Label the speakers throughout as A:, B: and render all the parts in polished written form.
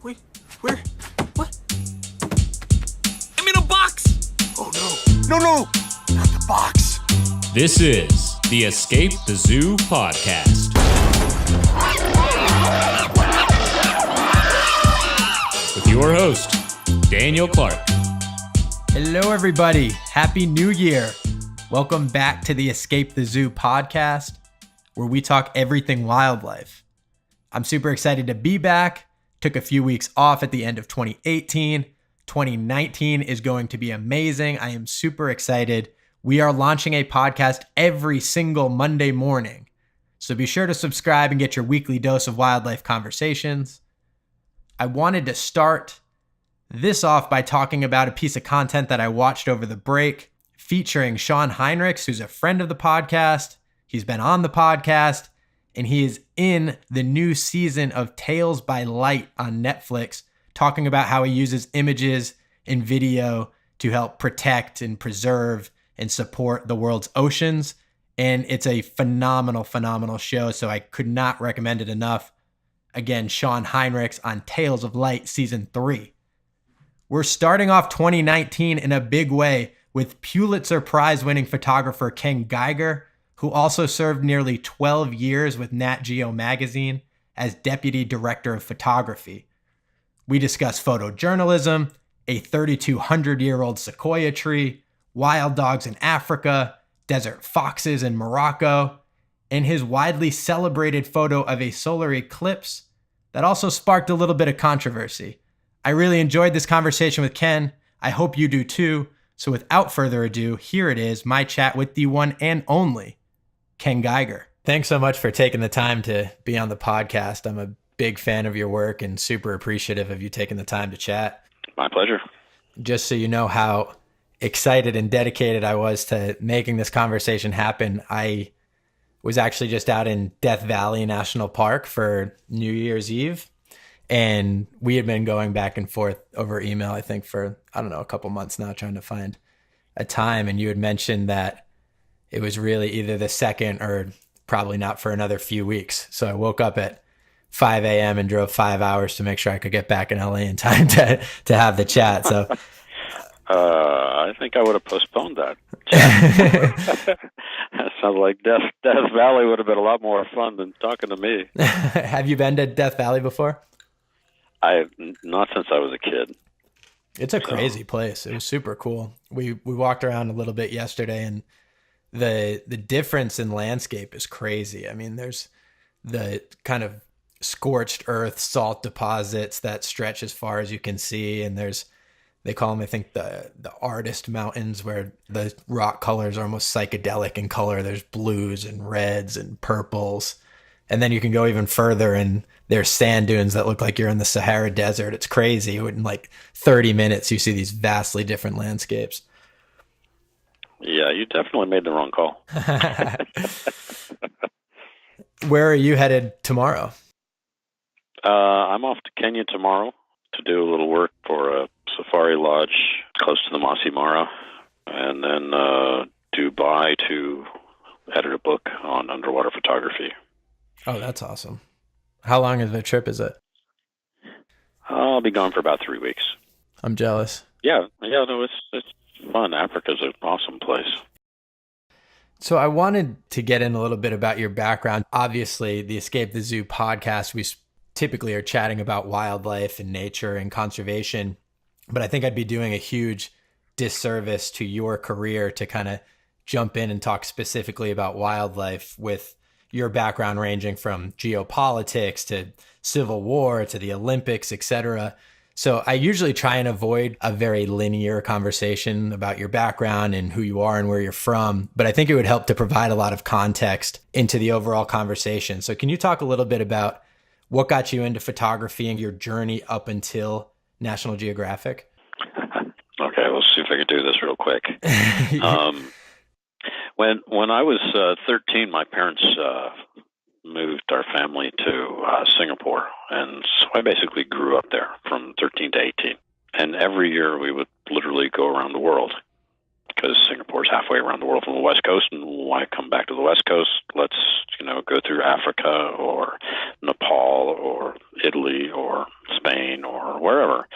A: Wait, where? What? I'm in a box!
B: Oh no. No, not the box.
C: This is the Escape the Zoo podcast. With your host, Daniel Clark.
D: Hello, everybody. Happy New Year. Welcome back to the Escape the Zoo podcast, where we talk everything wildlife. I'm super excited to be back. Took a few weeks off at the end of 2018. 2019 is going to be amazing. I am super excited. We are launching a podcast every single Monday morning. So be sure to subscribe and get your weekly dose of wildlife conversations. I wanted to start this off by talking about a piece of content that I watched over the break featuring Sean Heinrichs, who's a friend of the podcast. He's been on the podcast, and he is in the new season of Tales by Light on Netflix, talking about how he uses images and video to help protect and preserve and support the world's oceans. And it's a phenomenal, phenomenal show, so I could not recommend it enough. Again, Sean Heinrichs on Tales of Light Season 3. We're starting off 2019 in a big way with Pulitzer Prize-winning photographer Ken Geiger, who also served nearly 12 years with NatGeo Magazine as Deputy Director of Photography. We discuss photojournalism, a 3,200-year-old Sequoia tree, wild dogs in Africa, desert foxes in Morocco, and his widely celebrated photo of a solar eclipse that also sparked a little bit of controversy. I really enjoyed this conversation with Ken. I hope you do too. So without further ado, here it is, my chat with the one and only Ken Geiger. Thanks so much for taking the time to be on the podcast. I'm a big fan of your work and super appreciative of you taking the time to chat.
E: My pleasure.
D: Just so you know how excited and dedicated I was to making this conversation happen, I was actually just out in Death Valley National Park for New Year's Eve. And we had been going back and forth over email, I think, for, a couple months now, trying to find a time. And you had mentioned that it was really either the second or probably not for another few weeks. So I woke up at 5 a.m. and drove 5 hours to make sure I could get back in LA in time to have the chat. So
E: I think I would have postponed that. That sounds like Death Valley would have been a lot more fun than talking to me.
D: Have you been to Death Valley before?
E: Not since I was a kid.
D: It's a crazy place. It was super cool. We walked around a little bit yesterday, and the difference in landscape is crazy. I mean, there's the kind of scorched earth salt deposits that stretch as far as you can see, and they call them, I think, the artist mountains, where the rock colors are almost psychedelic in color. There's blues and reds and purples. And then you can go even further, and there's sand dunes that look like you're in the Sahara Desert. It's crazy. In like 30 minutes, you see these vastly different landscapes.
E: Yeah, you definitely made the wrong call.
D: Where are you headed tomorrow?
E: I'm off to Kenya tomorrow to do a little work for a safari lodge close to the Masai Mara, and then Dubai to edit a book on underwater photography.
D: Oh, that's awesome. How long of a trip is it?
E: I'll be gone for about 3 weeks.
D: I'm jealous.
E: Yeah, no, it's fun. Africa's an awesome place.
D: So I wanted to get in a little bit about your background. Obviously, the Escape the Zoo podcast, we typically are chatting about wildlife and nature and conservation, but I think I'd be doing a huge disservice to your career to kind of jump in and talk specifically about wildlife, with your background ranging from geopolitics to Civil War to the Olympics, etc. So I usually try and avoid a very linear conversation about your background and who you are and where you're from, but I think it would help to provide a lot of context into the overall conversation. So can you talk a little bit about what got you into photography and your journey up until National Geographic?
E: Okay, let's see if I can do this real quick. When I was 13, my parents moved our family to Singapore, and so I basically grew up there from 13 to 18. And every year we would literally go around the world, because Singapore's halfway around the world from the West Coast, and why come back to the West Coast? Let's go through Africa or Nepal or Italy or Spain or wherever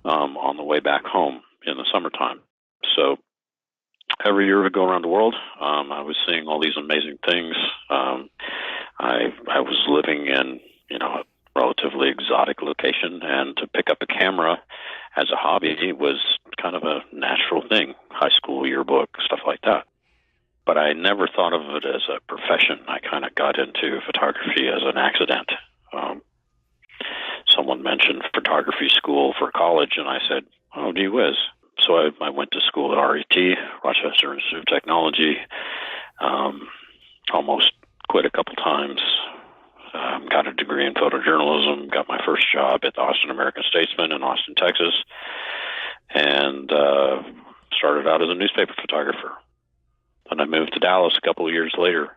E: on the way back home in the summertime. So every year we go around the world. I was seeing all these amazing things. I was living in, a relatively exotic location, and to pick up a camera as a hobby was kind of a natural thing. High school yearbook, stuff like that. But I never thought of it as a profession. I kind of got into photography as an accident. Someone mentioned photography school for college, and I said, oh, gee whiz. So I went to school at RET, Rochester Institute of Technology, almost quit a couple times, got a degree in photojournalism, got my first job at the Austin American-Statesman in Austin, Texas, and started out as a newspaper photographer. Then I moved to Dallas a couple of years later.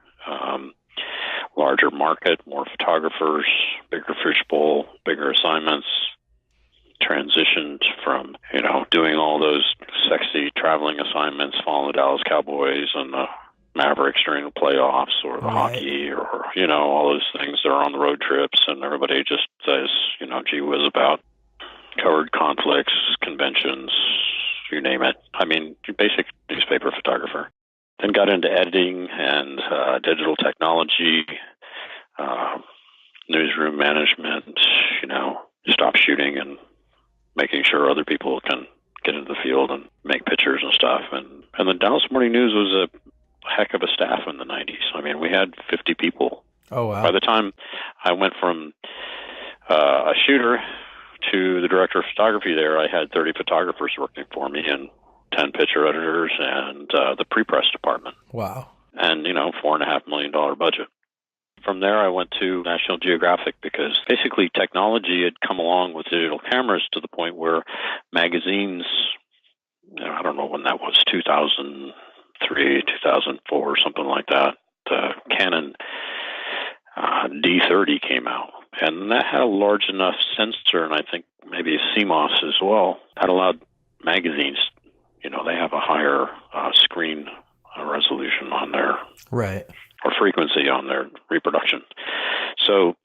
E: Larger market, more photographers, bigger fishbowl, bigger assignments. Transitioned from, doing all those sexy traveling assignments, following the Dallas Cowboys and the Mavericks during the playoffs, or the hockey, or, all those things that are on the road trips, and everybody just says, gee whiz about covered conflicts, conventions, you name it. I mean, basic newspaper photographer. Then got into editing and digital technology, newsroom management, stop shooting and making sure other people can get into the field and make pictures and stuff. And the Dallas Morning News was a heck of a staff in the 90s. I mean, we had 50 people.
D: Oh, wow.
E: By the time I went from a shooter to the director of photography there, I had 30 photographers working for me and 10 picture editors and the pre-press department.
D: Wow.
E: And, $4.5 million budget. From there, I went to National Geographic because basically technology had come along with digital cameras to the point where magazines, I don't know when that was, 2003, 2004, something like that, the Canon D30 came out. And that had a large enough sensor, and I think maybe a CMOS as well, that allowed magazines, they have a higher screen resolution on their or frequency on their reproduction. So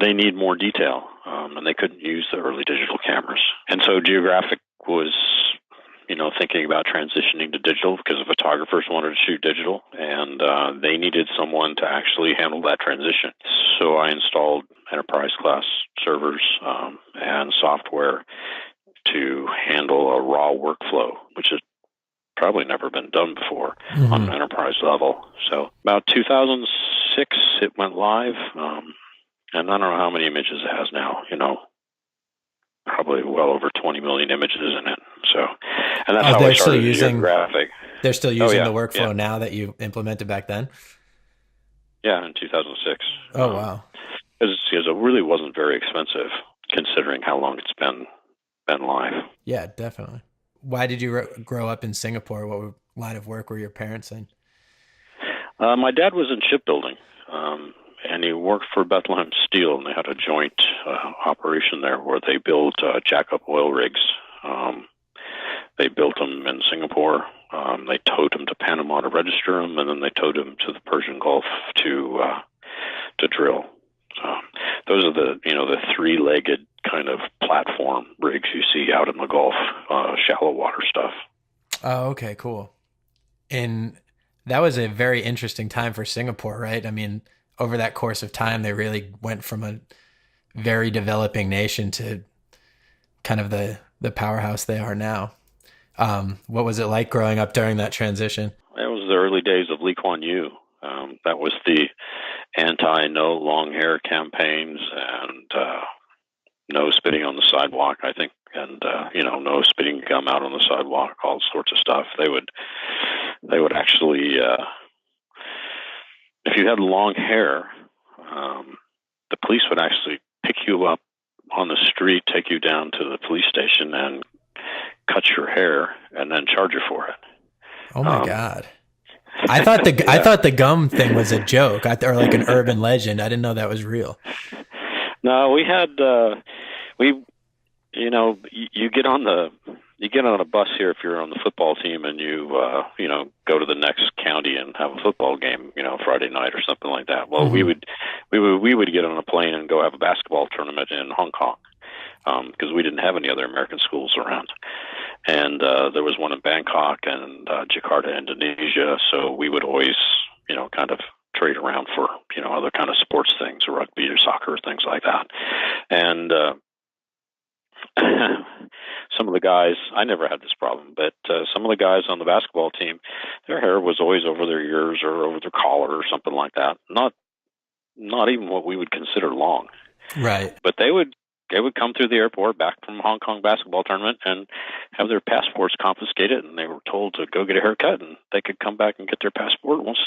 E: they need more detail, and they couldn't use the early digital cameras. And so Geographic was, thinking about transitioning to digital because the photographers wanted to shoot digital, and they needed someone to actually handle that transition. So I installed enterprise-class servers and software to handle a raw workflow, which has probably never been done before on an enterprise level. So about 2006, it went live, and I don't know how many images it has now, probably well over 20 million images in it. So, and that's how I started Geographic.
D: They're still using the workflow now that you implemented back then?
E: Yeah, in 2006.
D: Oh, wow.
E: Because it really wasn't very expensive considering how long it's been live.
D: Yeah, definitely. Why did you grow up in Singapore? What line of work were your parents in?
E: My dad was in shipbuilding, and he worked for Bethlehem Steel, and they had a joint operation there where they built jack-up oil rigs. They built them in Singapore. They towed them to Panama to register them, and then they towed them to the Persian Gulf to drill. Those are the three-legged kind of platform rigs you see out in the Gulf, shallow water stuff.
D: Oh, okay, cool. And that was a very interesting time for Singapore, right? I mean, over that course of time, they really went from a very developing nation to kind of the powerhouse they are now. What was it like growing up during that transition?
E: It was the early days of Lee Kuan Yew. That was the anti-no long hair campaigns and no spitting on the sidewalk, I think, and no spitting gum out on the sidewalk, all sorts of stuff. They would actually, if you had long hair, the police would actually pick you up on the street, take you down to the police station, and cut your hair, and then charge you for it.
D: Oh my God! I thought the gum thing was a joke, or like an urban legend. I didn't know that was real.
E: No, we had you get on a bus here if you're on the football team, and you go to the next county and have a football game, Friday night or something like that. Well, we would get on a plane and go have a basketball tournament in Hong Kong. because we didn't have any other American schools around. And there was one in Bangkok and Jakarta, Indonesia. So we would always, kind of trade around for, other kind of sports things, rugby or soccer, things like that. And some of the guys, I never had this problem, but some of the guys on the basketball team, their hair was always over their ears or over their collar or something like that. Not even what we would consider long.
D: Right.
E: But they would come through the airport back from Hong Kong basketball tournament and have their passports confiscated, and they were told to go get a haircut, and they could come back and get their passport once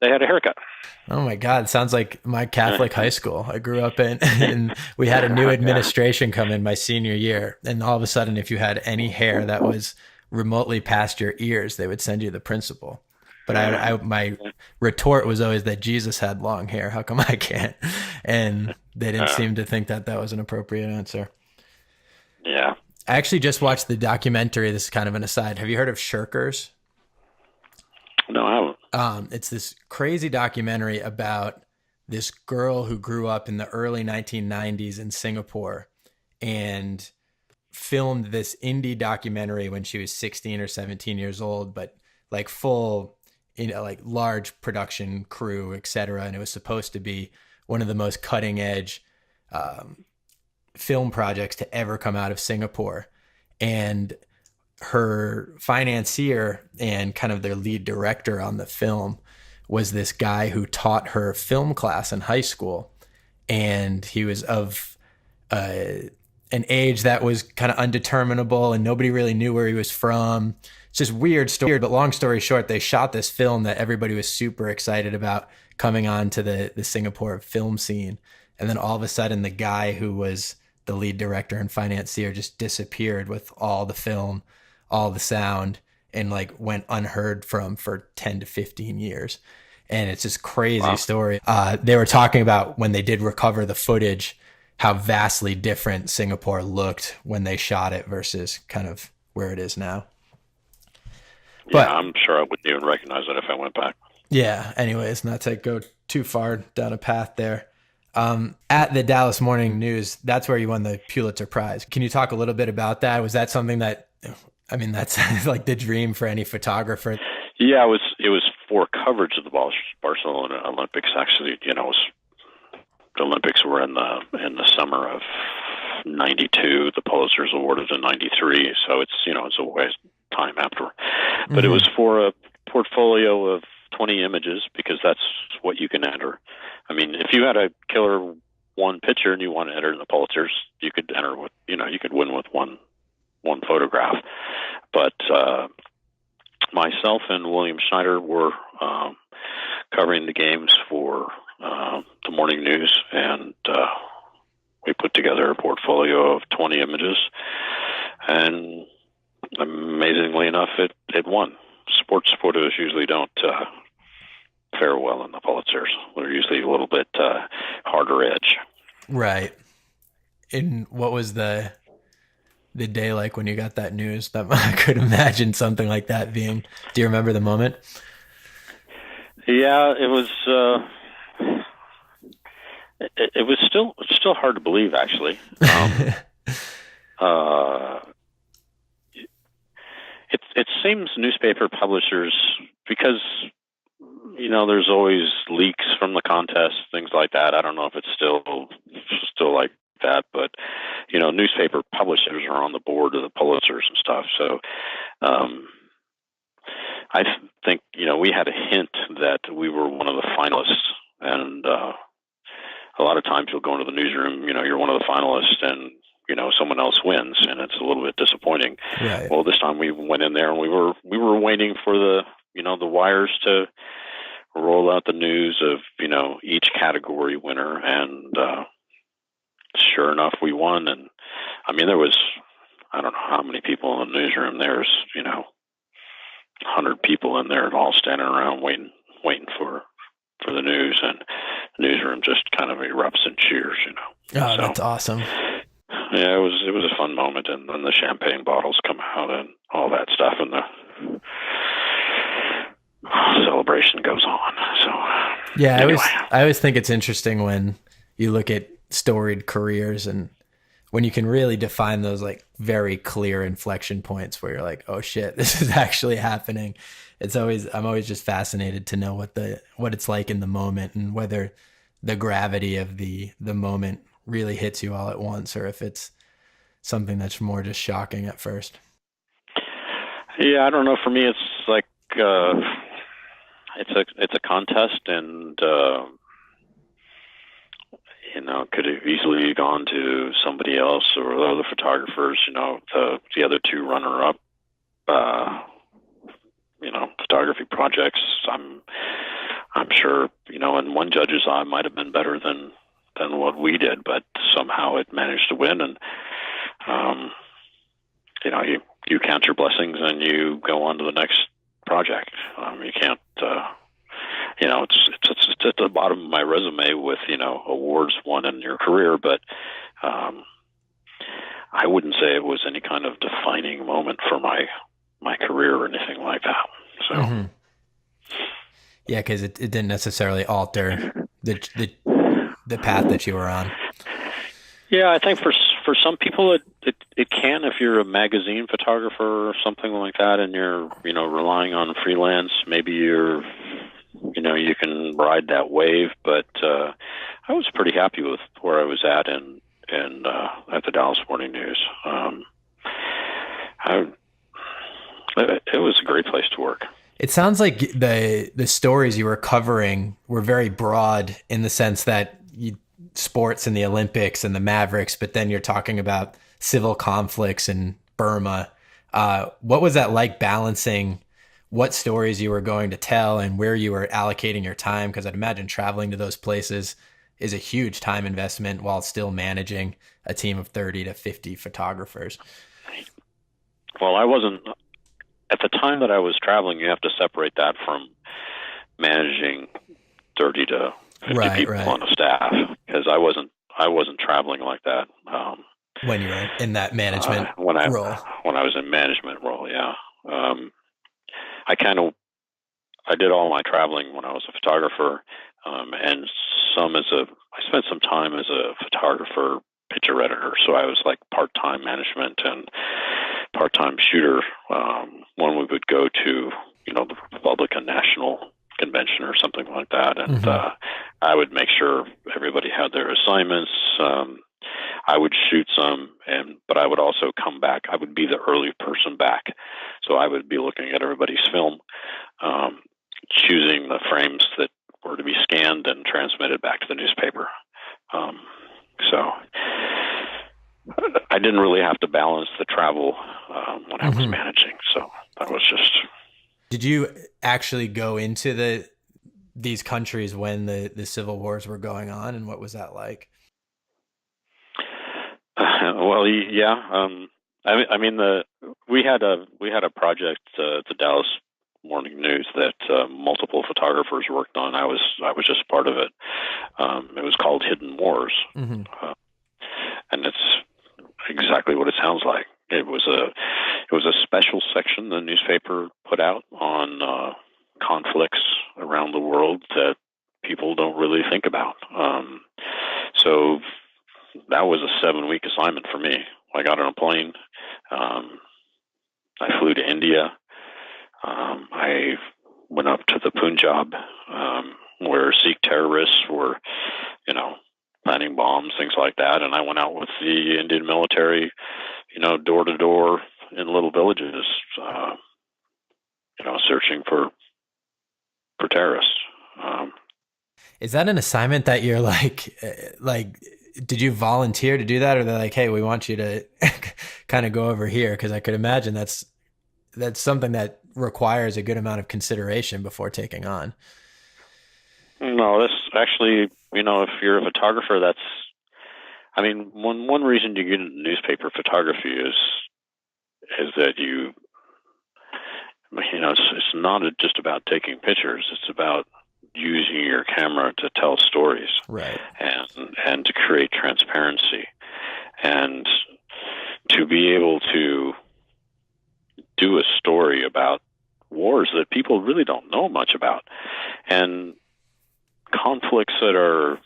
E: they had a haircut.
D: Oh my God. Sounds like my Catholic high school I grew up in, and we had a new administration come in my senior year. And all of a sudden, if you had any hair that was remotely past your ears, they would send you the principal. But my retort was always that Jesus had long hair. How come I can't? And they didn't seem to think that was an appropriate answer.
E: Yeah.
D: I actually just watched the documentary. This is kind of an aside. Have you heard of Shirkers?
E: No, I haven't.
D: It's this crazy documentary about this girl who grew up in the early 1990s in Singapore and filmed this indie documentary when she was 16 or 17 years old, but like full, like large production crew, etc. And it was supposed to be one of the most cutting edge film projects to ever come out of Singapore. And her financier and kind of their lead director on the film was this guy who taught her film class in high school. And he was of an age that was kind of undeterminable, and nobody really knew where he was from. It's just weird story, but long story short, they shot this film that everybody was super excited about coming on to the Singapore film scene. And then all of a sudden, the guy who was the lead director and financier just disappeared with all the film, all the sound, and like went unheard from for 10 to 15 years. And it's this crazy story. They were talking about when they did recover the footage, how vastly different Singapore looked when they shot it versus kind of where it is now. But,
E: yeah, I'm sure I wouldn't even recognize it if I went back.
D: Yeah. Anyways, not to go too far down a path there. At the Dallas Morning News, that's where you won the Pulitzer Prize. Can you talk a little bit about that? Was that something that, that's like the dream for any photographer?
E: Yeah, it was for coverage of the Barcelona Olympics. Actually, the Olympics were in the summer of '92. The Pulitzer's awarded in '93, so it's a ways time after. But It was for a portfolio of 20 images, because that's what you can enter. I mean, if you had a killer one picture and you want to enter in the Pulitzers, you could enter with, you could win with one photograph. But myself and William Schneider were covering the games for the morning news, and we put together a portfolio of 20 images, and amazingly enough, it won. Sports photos usually don't fare well in the Pulitzers. They're usually a little bit harder edge.
D: Right. And what was the day like when you got that news? That I could imagine something like that being. Do you remember the moment?
E: Yeah, it was. It was still hard to believe, actually. It seems newspaper publishers, because there's always leaks from the contest, things like that. I don't know if it's still like that, but newspaper publishers are on the board of the Pulitzers and stuff. So I think we had a hint that we were one of the finalists, and a lot of times you'll go into the newsroom, you're one of the finalists, and someone else wins, and it's a little bit disappointing.
D: Right.
E: Well, this time we went in there and we were waiting for the wires to roll out the news of each category winner, and sure enough, we won. And there was, I don't know how many people in the newsroom. There's 100 people in there, all standing around waiting for the news, and the newsroom just kind of erupts in cheers.
D: Oh, that's awesome.
E: Yeah, it was a fun moment, and then the champagne bottles come out and all that stuff, and the celebration goes on. So
D: yeah,
E: anyway.
D: I always think it's interesting when you look at storied careers, and when you can really define those like very clear inflection points where you're like, oh shit, this is actually happening. I'm always just fascinated to know what it's like in the moment, and whether the gravity of the moment really hits you all at once, or if it's something that's more just shocking at first.
E: Yeah, I don't know. For me, it's like it's a contest, and could have easily gone to somebody else or other photographers. The other two runner-up, photography projects. I'm sure, in one judge's eye might have been better than what we did, but somehow it managed to win. And you count your blessings and you go on to the next project. You can't. It's at the bottom of my resume with awards won in your career, but I wouldn't say it was any kind of defining moment for my career or anything like that. So.
D: Mm-hmm. Yeah, because it didn't necessarily alter the path that you were on.
E: Yeah, I think for some people it can, if you're a magazine photographer or something like that, and you're relying on freelance. Maybe you can ride that wave. But I was pretty happy with where I was at at the Dallas Morning News. It was a great place to work.
D: It sounds like the stories you were covering were very broad, in the sense that sports and the Olympics and the Mavericks, but then you're talking about civil conflicts in Burma. What was that like, balancing what stories you were going to tell and where you were allocating your time? Because I'd imagine traveling to those places is a huge time investment while still managing a team of 30 to 50 photographers.
E: Well, I wasn't. At the time that I was traveling, you have to separate that from managing 30 to 50 people on a staff, because I wasn't traveling like that.
D: When you were in that management role?
E: When I was in management role, yeah. I did all my traveling when I was a photographer, and I spent some time as a photographer, picture editor, so I was like part-time management and part-time shooter when we would go to the Republican National Convention or something like that, and I would make sure everybody had their assignments. I would shoot some, but I would also come back. I would be the early person back, so I would be looking at everybody's film, choosing the frames that were to be scanned and transmitted back to the newspaper. So I didn't really have to balance the travel when I was managing. So that was just.
D: Did you actually go into these countries when the civil wars were going on, and what was that like?
E: Well, yeah. We had a project at the Dallas Morning News that multiple photographers worked on. I was just part of it. It was called Hidden Wars, and it's exactly what it sounds like. It was a special section the newspaper put out on conflicts around the world that people don't really think about. So that was a 7-week assignment for me. I got on a plane. I flew to India. I went up to the Punjab, where Sikh terrorists were, planting bombs, things like that. And I went out with the Indian military, door to door in little villages, searching for terrorists.
D: Is that an assignment that you're like, did you volunteer to do that, or they're like, hey, we want you to kind of go over here? Because I could imagine that's something that requires a good amount of consideration before taking on.
E: No, this actually, if you're a photographer, one reason you get into newspaper photography is that it's not just about taking pictures. It's about using your camera to tell stories,
D: right?
E: And to create transparency, and to be able to do a story about wars that people really don't know much about, and conflicts that are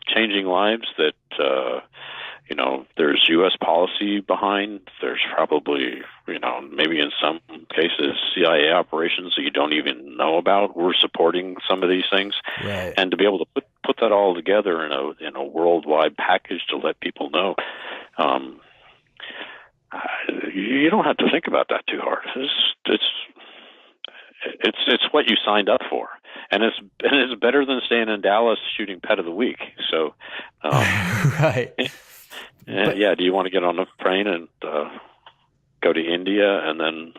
E: changing lives that there's U.S. policy behind. There's probably, maybe in some cases CIA operations that you don't even know about. We're supporting some of these things,
D: Right.
E: and to be able to put that all together in a worldwide package to let people know, you don't have to think about that too hard. It's what you signed up for, and it's better than staying in Dallas shooting Pet of the Week. So,
D: Right.
E: yeah. Do you want to get on a plane and go to India and then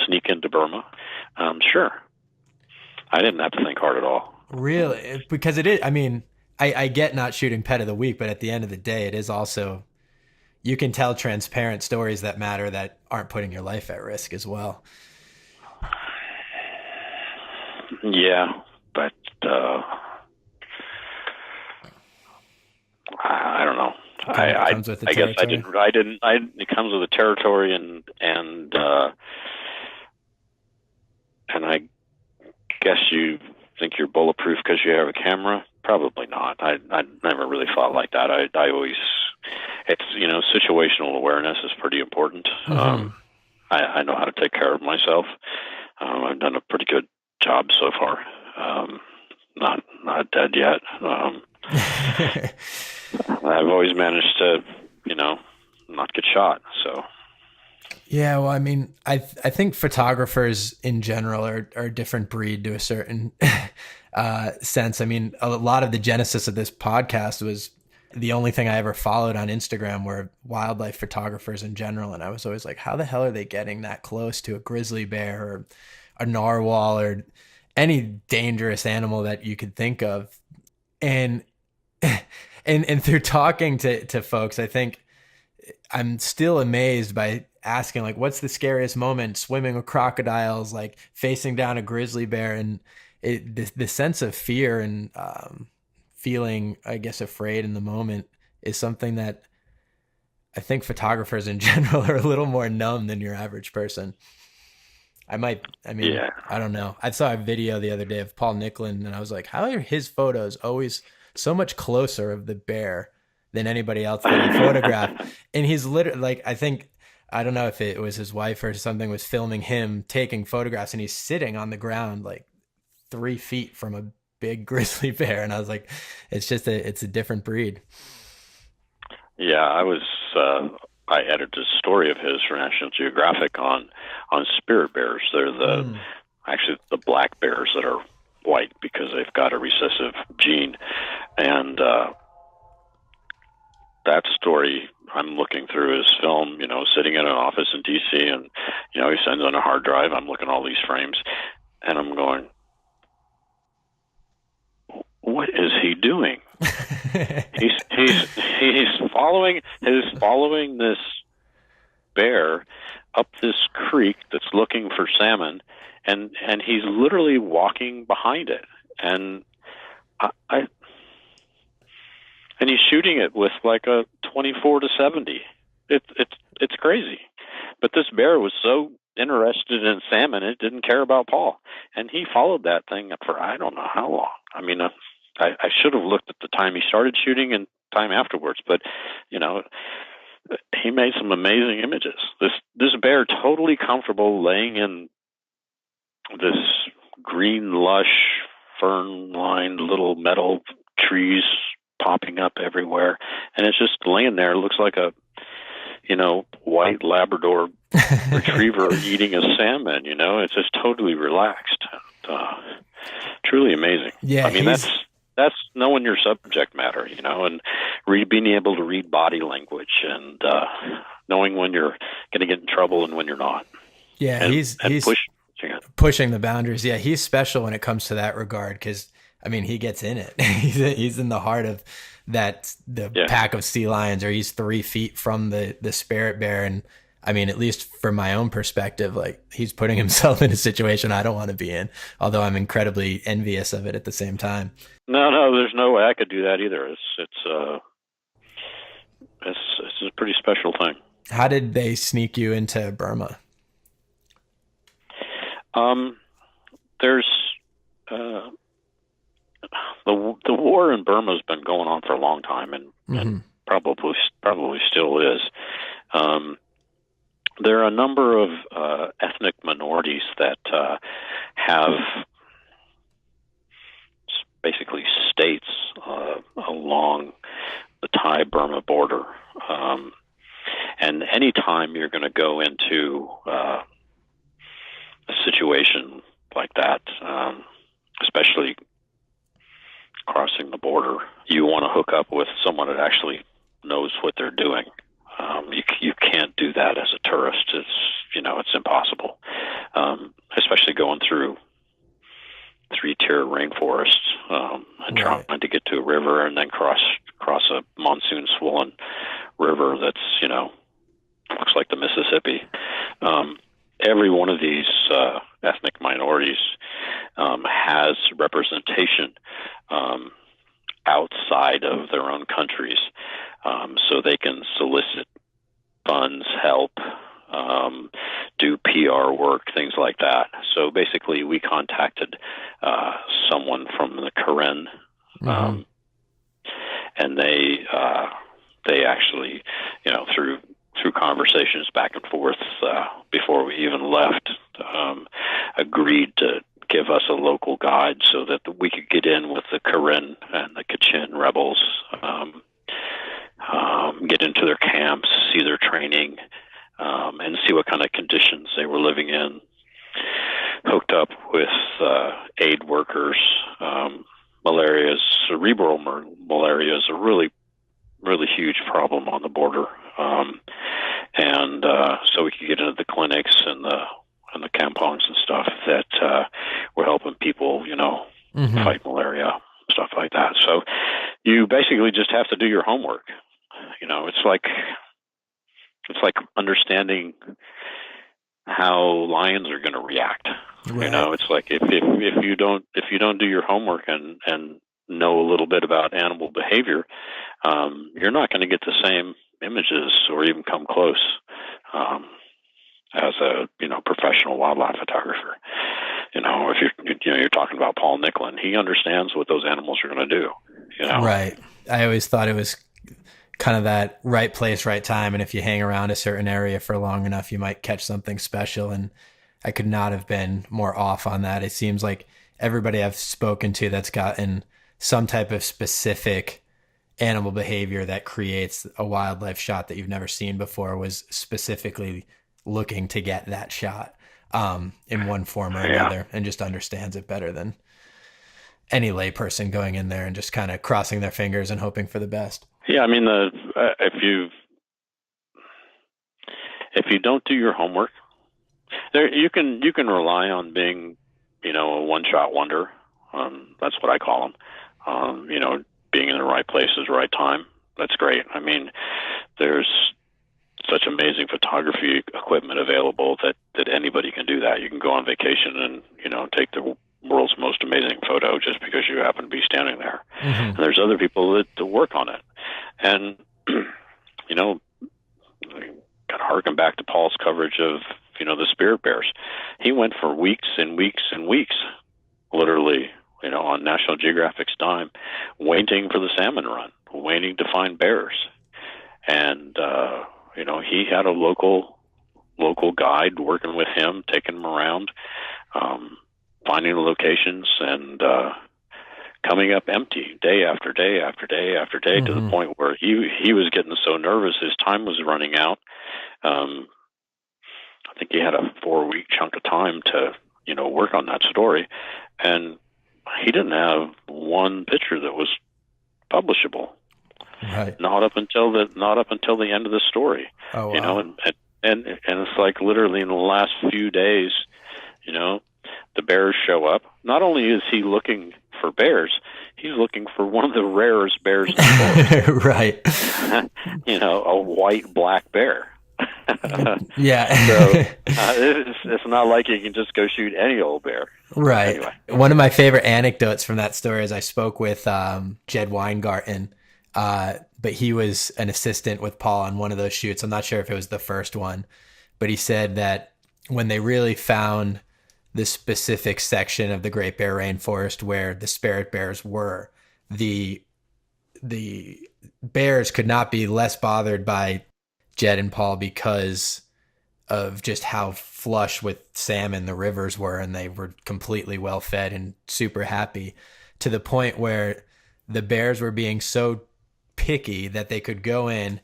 E: sneak into Burma? Sure. I didn't have to think hard at all.
D: Really, because it is. I mean, I get not shooting Pet of the Week, but at the end of the day, it is also, you can tell transparent stories that matter, that aren't putting your life at risk as well.
E: Yeah, but I don't know.
D: It comes with the
E: I guess
D: territory.
E: I didn't. It comes with the territory, and I guess you think you're bulletproof because you have a camera. Probably not. I never really thought like that. I always, it's situational awareness is pretty important.
D: Mm-hmm.
E: I know how to take care of myself. I've done a pretty good job so far. Not dead yet. I've always managed to, not get shot. So.
D: Yeah, well, I mean, I think photographers in general are a different breed to a certain sense. I mean, a lot of the genesis of this podcast was the only thing I ever followed on Instagram were wildlife photographers in general. And I was always like, how the hell are they getting that close to a grizzly bear or a narwhal or any dangerous animal that you could think of? And through talking to folks, I think I'm still amazed by asking, like, what's the scariest moment? Swimming with crocodiles, like facing down a grizzly bear, and the sense of fear and feeling, I guess, afraid in the moment is something that I think photographers in general are a little more numb than your average person.
E: Yeah.
D: I don't know. I saw a video the other day of Paul Nicklin, and I was like, how are his photos always so much closer of the bear than anybody else that he photographed? And he's literally like, I don't know if it was his wife or something was filming him taking photographs, and he's sitting on the ground like 3 feet from a big grizzly bear. And I was like, it's a different breed.
E: Yeah, I edited a story of his for National Geographic on spirit bears. They're actually the black bears that are white because they've got a recessive gene. And that story, I'm looking through his film, sitting in an office in D.C., and, he sends on a hard drive. I'm looking at all these frames, and I'm going, what is he doing? he's following this bear up this creek that's looking for salmon, and he's literally walking behind it, and and he's shooting it with like a 24-70. It's crazy, but this bear was so interested in salmon, it didn't care about Paul, and he followed that thing for I don't know how long. I mean, I should have looked at the time he started shooting and time afterwards, but he made some amazing images. This bear totally comfortable laying in this green, lush, fern-lined little meadow, trees popping up everywhere, and it's just laying there. It looks like a white Labrador retriever eating a salmon. It's just totally relaxed. Truly amazing.
D: Yeah,
E: I mean that's knowing your subject matter, and being able to read body language and knowing when you're going to get in trouble and when you're not.
D: Yeah,
E: and
D: he's pushing the boundaries. Yeah, he's special when it comes to that regard because, I mean, he gets in it. He's in the heart of the pack of sea lions, or he's 3 feet from the spirit bear. And I mean, at least from my own perspective, like, he's putting himself in a situation I don't want to be in, although I'm incredibly envious of it at the same time.
E: No, there's no way I could do that either. It's a pretty special thing.
D: How did they sneak you into Burma?
E: There's the war in Burma has been going on for a long time, and probably still is. There are a number of ethnic minorities that have basically states along the Thai-Burma border. And anytime you're going to go into a situation like that, especially crossing the border, you want to hook up with someone that actually knows what they're doing. You can't do that as a tourist. It's impossible, especially going through 3-tier rainforest and trying to get to a river and then cross a monsoon swollen river that's looks like the Mississippi. Every one of these ethnic minorities has representation outside of their own countries, so they can solicit funds, help, do PR work, things like that. So basically, we contacted someone from the Karen, and they actually, through conversations back and forth before we even left, agreed to give us a local guide so that we could get in with the Karen and the Kachin rebels, get into their camps, see their training, and see what kind of conditions they were living in. Hooked up with aid workers. Cerebral malaria is a really, really huge problem on the border. So we could get into the clinics and the kampongs and stuff that were helping people, fight malaria, stuff like that. So you basically just have to do your homework. It's like understanding how lions are going to react.
D: Right.
E: It's like if you don't do your homework and know a little bit about animal behavior, you're not going to get the same images or even come close as a professional wildlife photographer. If you're talking about Paul Nicklin, he understands what those animals are going to do.
D: Right. I always thought it was kind of that right place, right time. And if you hang around a certain area for long enough, you might catch something special. And I could not have been more off on that. It seems like everybody I've spoken to that's gotten some type of specific animal behavior that creates a wildlife shot that you've never seen before was specifically looking to get that shot in one form or another, and just understands it better than any layperson going in there and just kind of crossing their fingers and hoping for the best.
E: Yeah, I mean, if you don't do your homework, you can rely on being, a one-shot wonder. That's what I call them. Being in the right place at the right time. That's great. I mean, there's such amazing photography equipment available that anybody can do that. You can go on vacation and take the world's most amazing photo just because you happen to be standing there. And there's other people that work on it. And, got to harken back to Paul's coverage of, the spirit bears. He went for weeks and weeks and weeks, literally, on National Geographic's dime, waiting for the salmon run, waiting to find bears. And, he had a local guide working with him, taking him around, finding the locations and coming up empty day after day after day after day to the point where he was getting so nervous his time was running out. I think he had a 4-week chunk of time to work on that story, and he didn't have one picture that was publishable.
D: Right.
E: Not up until the end of the story.
D: Oh, wow.
E: And it's like literally in the last few days, the bears show up. Not only is he looking for bears, he's looking for one of the rarest bears in the world.
D: Right.
E: A white-black bear.
D: Yeah.
E: So it's not like you can just go shoot any old bear.
D: Right.
E: Anyway.
D: One of my favorite anecdotes from that story is I spoke with Jed Weingarten, but he was an assistant with Paul on one of those shoots. I'm not sure if it was the first one, but he said that when they really found the specific section of the Great Bear Rainforest where the spirit bears were, the bears could not be less bothered by Jed and Paul because of just how flush with salmon the rivers were, and they were completely well fed and super happy, to the point where the bears were being so picky that they could go in,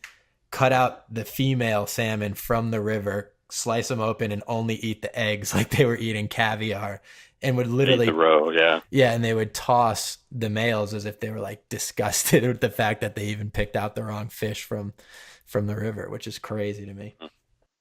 D: cut out the female salmon from the river, slice them open, and only eat the eggs like they were eating caviar, and would literally
E: Eat the roe, yeah.
D: Yeah, and they would toss the males as if they were like disgusted with the fact that they even picked out the wrong fish from the river, which is crazy to me.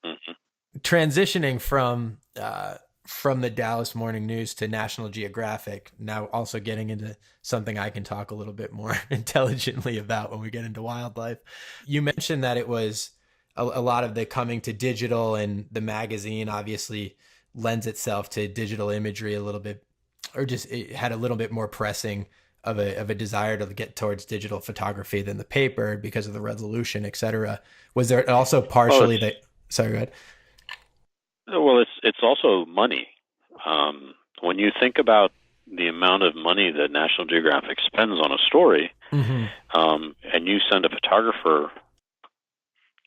E: Mm-hmm.
D: Transitioning from the Dallas Morning News to National Geographic, now also getting into something I can talk a little bit more intelligently about when we get into wildlife. You mentioned that it was a lot of the coming to digital, and the magazine obviously lends itself to digital imagery a little bit, or just it had a little bit more pressing of a desire to get towards digital photography than the paper because of the resolution, et cetera. Was there also partially sorry, go ahead.
E: Well, it's also money. When you think about the amount of money that National Geographic spends on a story,
D: Mm-hmm.
E: And you send a photographer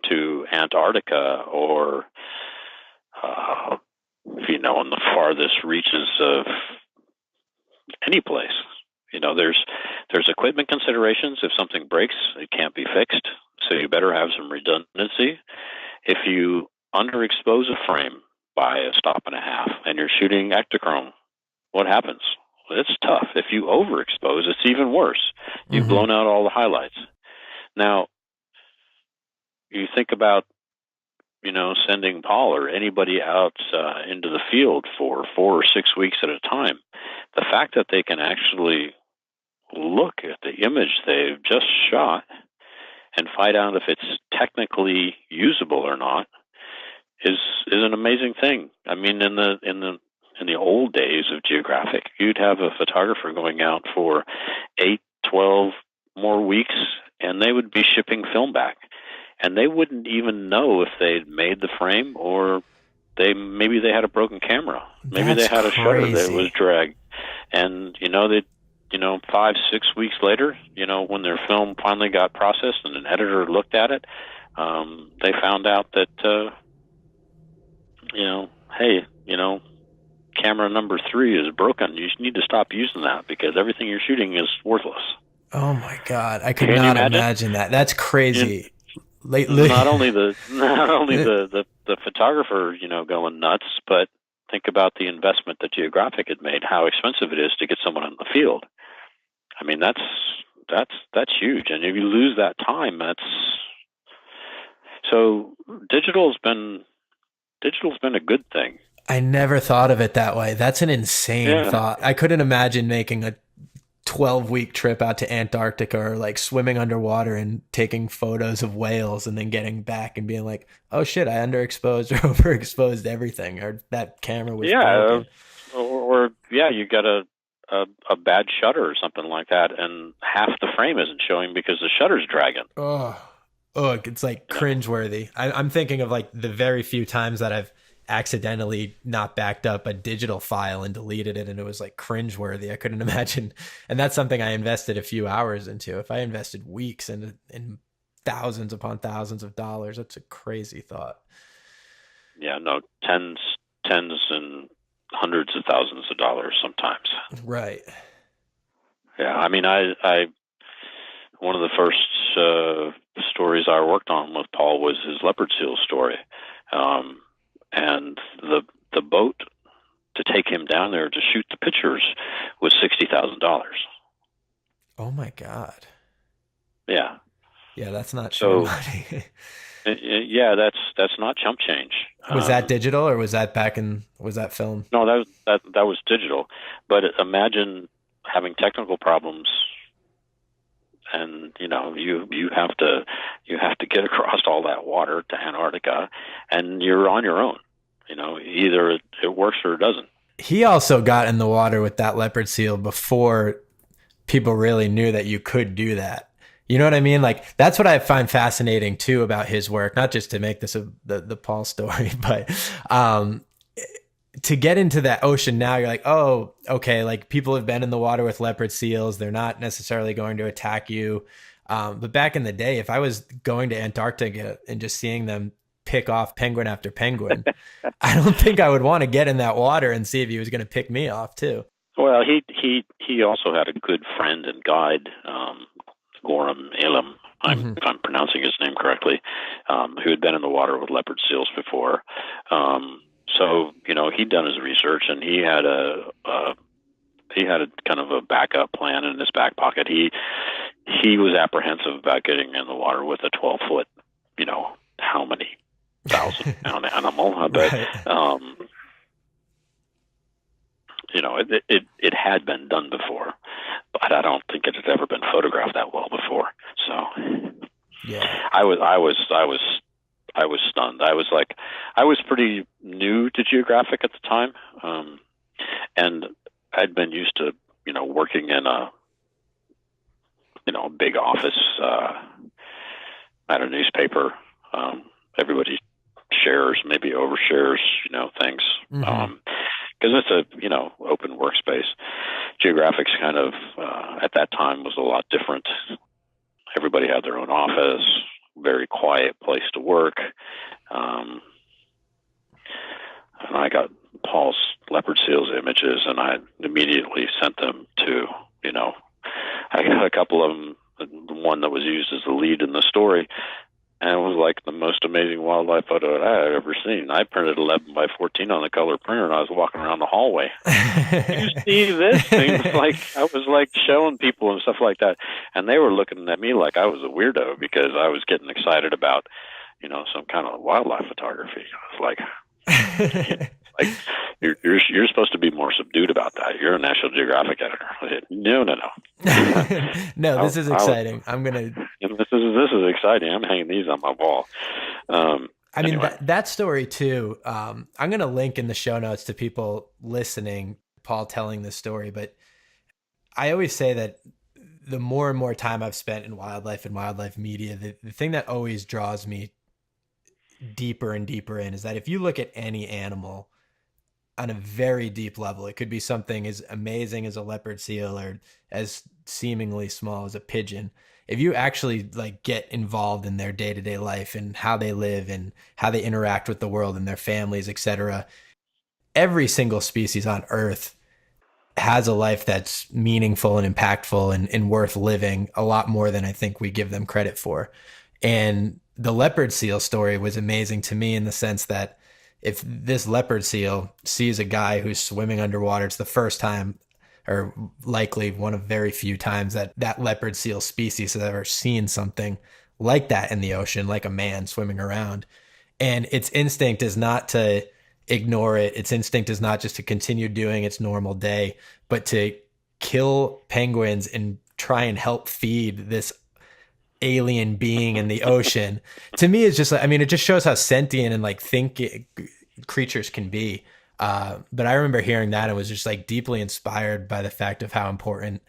E: to Antarctica or, in the farthest reaches of any place, there's equipment considerations. If something breaks, it can't be fixed, so you better have some redundancy. If you underexpose a frame by a stop and a half and you're shooting ectochrome, what happens? Well, it's tough. If you overexpose, it's even worse. You've
D: Mm-hmm.
E: blown out all the highlights. Now, you think about, sending Paul or anybody out into the field for 4 or 6 weeks at a time. The fact that they can actually look at the image they've just shot and find out if it's technically usable or not is an amazing thing. I mean, in the old days of Geographic, you'd have a photographer going out for 8, 12 more weeks, and they would be shipping film back, and they wouldn't even know if they'd made the frame, or maybe they had a broken camera, maybe
D: That's
E: they had a shutter that
D: crazy.
E: was dragged, and 5, 6 weeks later, when their film finally got processed and an editor looked at it, they found out that hey, camera number 3 is broken. You need to stop using that because everything you're shooting is worthless.
D: Oh my God. I could
E: Can you
D: not
E: imagine?
D: imagine that. That's crazy.
E: Not only the photographer, going nuts, but think about the investment that Geographic had made, how expensive it is to get someone in the field. I mean, that's huge. And if you lose that time, so digital's been a good thing.
D: I never thought of it that way. That's an insane
E: Yeah.
D: thought. I couldn't imagine making a 12-week trip out to Antarctica, or like swimming underwater and taking photos of whales and then getting back and being like, oh shit, I underexposed or overexposed everything, or that camera was broken.
E: or you got a bad shutter or something like that, and half the frame isn't showing because the shutter's dragging.
D: Oh, it's like cringeworthy. I'm thinking of like the very few times that I've accidentally not backed up a digital file and deleted it, and it was like cringeworthy. I couldn't imagine. And that's something I invested a few hours into. If I invested weeks in thousands upon thousands of dollars, that's a crazy thought.
E: Yeah, no, tens and hundreds of thousands of dollars sometimes.
D: Right.
E: Yeah, I mean, I one of the first stories I worked on with Paul was his leopard seal story, and the boat to take him down there to shoot the pictures was $60,000.
D: Oh my God.
E: Yeah.
D: Yeah, that's not
E: So-
D: so money.
E: Yeah, that's not chump change.
D: Was that digital, or was that was that film?
E: No, that was digital. But imagine having technical problems, and you have to get across all that water to Antarctica, and you're on your own. Either it works or it doesn't.
D: He also got in the water with that leopard seal before people really knew that you could do that. You know what I mean? Like, that's what I find fascinating too about his work, not just to make this the Paul story, but to get into that ocean now, you're like, oh, okay, like people have been in the water with leopard seals. They're not necessarily going to attack you. But back in the day, if I was going to Antarctica and just seeing them pick off penguin after penguin, I don't think I would want to get in that water and see if he was going to pick me off too.
E: Well, he also had a good friend and guide, Gorham Elam, if I'm pronouncing his name correctly, who had been in the water with leopard seals before. So he'd done his research, and he had a kind of a backup plan in his back pocket. He was apprehensive about getting in the water with a 12-foot, how many 1,000-pound animal, but
D: Right.
E: it had been done before, but I don't think it had ever been photographed that well before. So
D: Yeah.
E: I was stunned. I was pretty new to Geographic at the time, and I'd been used to working in a big office at a newspaper. Everybody shares, maybe overshares, things. Because it's a open workspace. Geographics kind of at that time was a lot different. Everybody had their own office, very quiet place to work. And I got Paul's leopard seals images, and I immediately sent them to I got a couple of them. The one that was used as the lead in the story. And it was like the most amazing wildlife photo I had ever seen. I printed 11 by 14 on the color printer, and I was walking around the hallway. You see this thing? I was like showing people and stuff like that, and they were looking at me like I was a weirdo because I was getting excited about, some kind of wildlife photography. I was like you're supposed to be more subdued about that. You're a National Geographic editor. I said, no.
D: No, this is exciting.
E: This is exciting. I'm hanging these on my wall.
D: I mean,
E: anyway.
D: that story too, I'm going to link in the show notes to people listening, Paul telling this story. But I always say that the more and more time I've spent in wildlife and wildlife media, the thing that always draws me deeper and deeper in is that if you look at any animal on a very deep level, it could be something as amazing as a leopard seal or as seemingly small as a pigeon. If you actually get involved in their day-to-day life and how they live and how they interact with the world and their families, etc., every single species on Earth has a life that's meaningful and impactful and worth living a lot more than I think we give them credit for. And the leopard seal story was amazing to me in the sense that if this leopard seal sees a guy who's swimming underwater, it's the first time, or likely one of very few times, that leopard seal species has ever seen something like that in the ocean, like a man swimming around. And its instinct is not to ignore it. Its instinct is not just to continue doing its normal day, but to kill penguins and try and help feed this alien being in the ocean. To me, it's just it just shows how sentient and thinking creatures can be. But I remember hearing that and was just deeply inspired by the fact of how important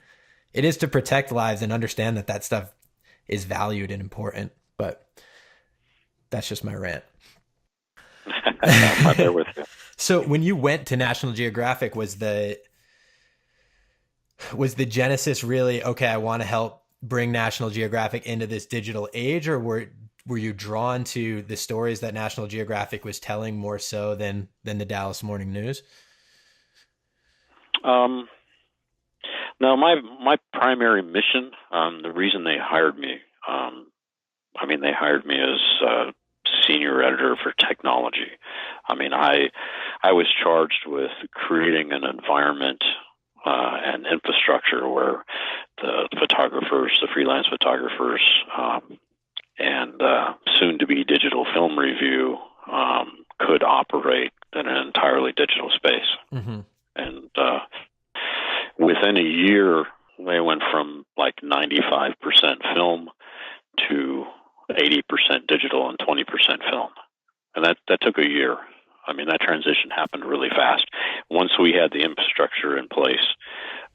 D: it is to protect lives and understand that stuff is valued and important. But that's just my rant.
E: I'm right there with you.
D: So when you went to National Geographic, was the genesis really, okay, I want to help bring National Geographic into this digital age, or were you drawn to the stories that National Geographic was telling more so than the Dallas Morning News?
E: No, my primary mission, the reason they hired me, they hired me as senior editor for technology. I was charged with creating an environment and infrastructure where the photographers, the freelance photographers, and soon-to-be digital film review could operate in an entirely digital space.
D: Mm-hmm.
E: And within a year, they went from 95% film to 80% digital and 20% film. And that took a year. That transition happened really fast. Once we had the infrastructure in place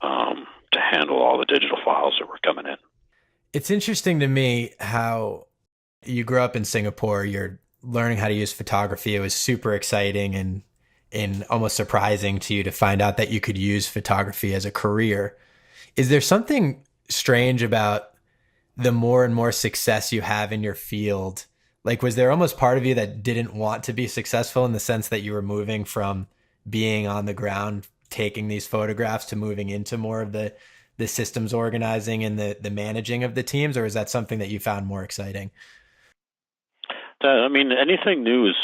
E: to handle all the digital files that were coming in.
D: It's interesting to me how you grew up in Singapore, you're learning how to use photography. It was super exciting and almost surprising to you to find out that you could use photography as a career. Is there something strange about the more and more success you have in your field, like, was there almost part of you that didn't want to be successful in the sense that you were moving from being on the ground, taking these photographs to moving into more of the systems organizing and the managing of the teams? Or is that something that you found more exciting?
E: I mean, anything new is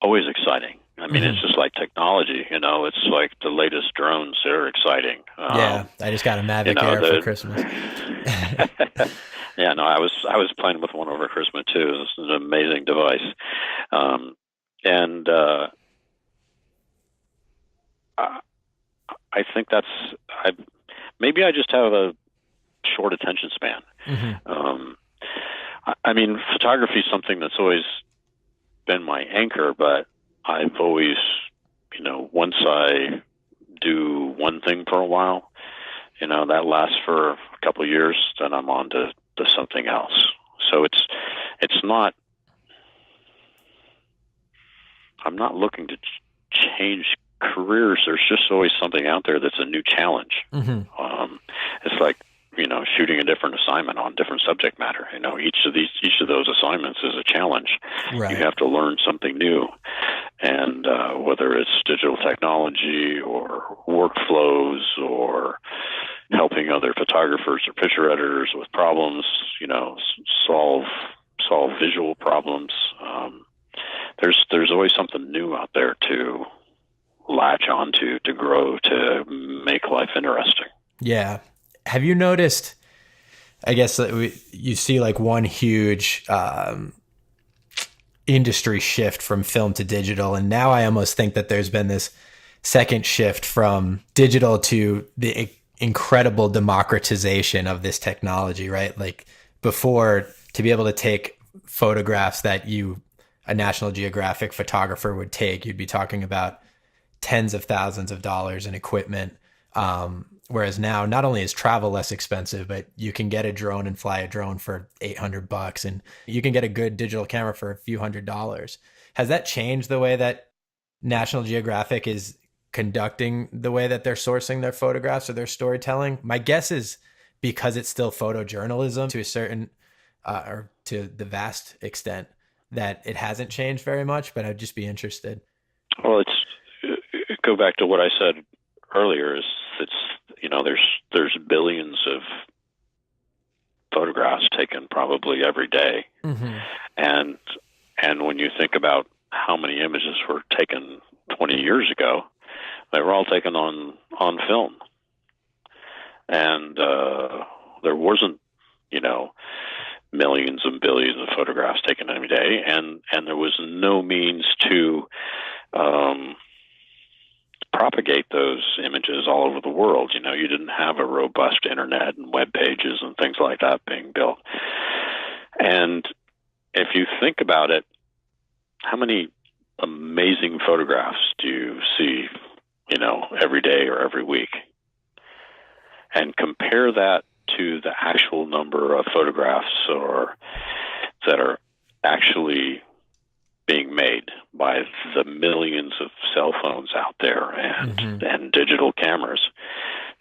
E: always exciting. I mean, it's just like technology, it's like the latest drones, they're exciting.
D: Yeah, I just got a Mavic Air for Christmas.
E: Yeah, no, I was playing with one over Christmas too. It's an amazing device. And I think maybe I just have a short attention span. I mean, photography is something that's always been my anchor, but I've always, once I do one thing for a while, that lasts for a couple of years, then I'm on to something else. So it's not, I'm not looking to change careers. There's just always something out there that's a new challenge. It's like, shooting a different assignment on different subject matter. Each of those assignments is a challenge.
D: Right.
E: You have to learn something new. And whether it's digital technology or workflows or helping other photographers or picture editors with problems, solve visual problems. There's always something new out there to latch onto, to grow, to make life interesting.
D: Yeah. Have you noticed, I guess you see like one huge industry shift from film to digital. And now I almost think that there's been this second shift from digital to the incredible democratization of this technology, right? Like before, to be able to take photographs that a National Geographic photographer would take, you'd be talking about tens of thousands of dollars in equipment. Whereas now, not only is travel less expensive, but you can get a drone and fly a drone for $800, and you can get a good digital camera for a few $100s. Has that changed the way that National Geographic is conducting the way that they're sourcing their photographs or their storytelling? My guess is because it's still photojournalism to a certain, or to the vast extent, that it hasn't changed very much, but I'd just be interested.
E: Well, go back to what I said earlier, there's billions of photographs taken probably every day. And when you think about how many images were taken 20 years ago, they were all taken on film. And there wasn't, millions and billions of photographs taken every day, and there was no means to propagate those images all over the world. You didn't have a robust internet and web pages and things like that being built. And if you think about it, how many amazing photographs do you see, every day or every week? And compare that to the actual number of photographs that are actually being made by the millions of cell phones out there and digital cameras.